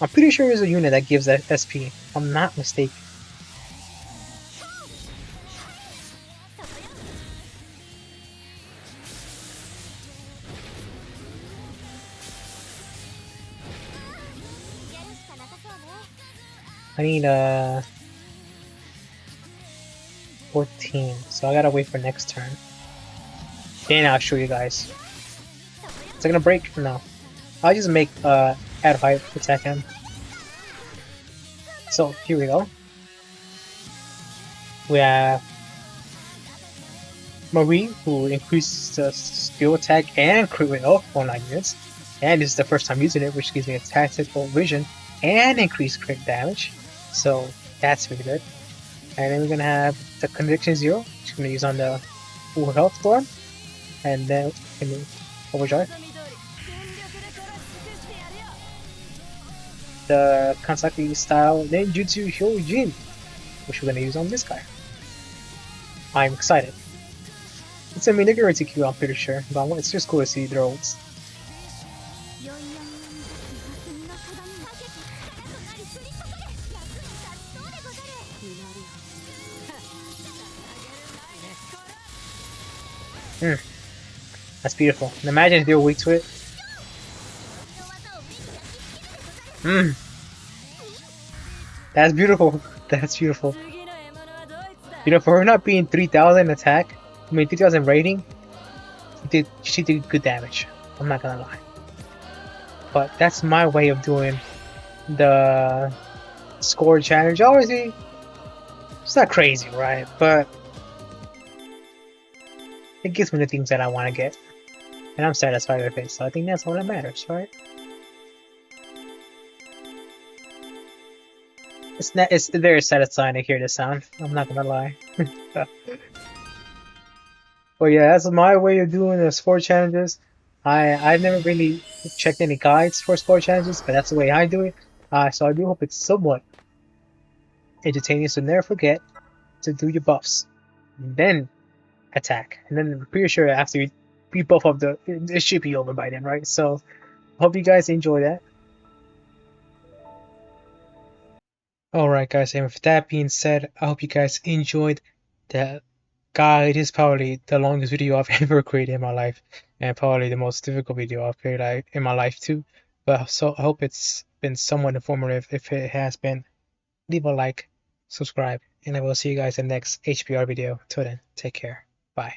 I'm pretty sure it's a unit that gives that SP. I'm not mistaken. I need 14, so I gotta wait for next turn. Then I'll show you guys. Is it gonna break? No. I'll just make add height attack him. So here we go. We have Marie, who increases the skill attack and crit rate of 49 units. And this is the first time using it, which gives me a tactical vision and increased crit damage. So that's really good. And then we're gonna have the conviction 0, which I'm gonna use on the full health storm. And then overdrive. The Kansaki style Ninjutsu Hyojin, which we're gonna use on this guy. I'm excited. It's a Minigurity Q, I'm pretty sure, but it's just cool to see their ults. That's beautiful. And imagine if they were weak to it. That's beautiful. That's beautiful. You know, for her not being 3,000 attack, 3,000 rating, she did good damage. I'm not gonna lie. But that's my way of doing the score challenge. Obviously, it's not crazy, right? But it gives me the things that I want to get. And I'm satisfied with it, so I think that's all that matters, right? It's very satisfying to hear the sound. I'm not gonna lie. But yeah, that's my way of doing the sport challenges. I've never really checked any guides for sport challenges, but that's the way I do it. So I do hope it's somewhat entertaining. So never forget to do your buffs, then attack, and then I'm pretty sure after you buff up it should be over by then, right? So hope you guys enjoy that. Alright guys, and with that being said, I hope you guys enjoyed that guide. It is probably the longest video I've ever created in my life, and probably the most difficult video I've created in my life too. But so I hope it's been somewhat informative. If it has been, leave a like, subscribe, and I will see you guys in the next HBR video. Till then, take care. Bye.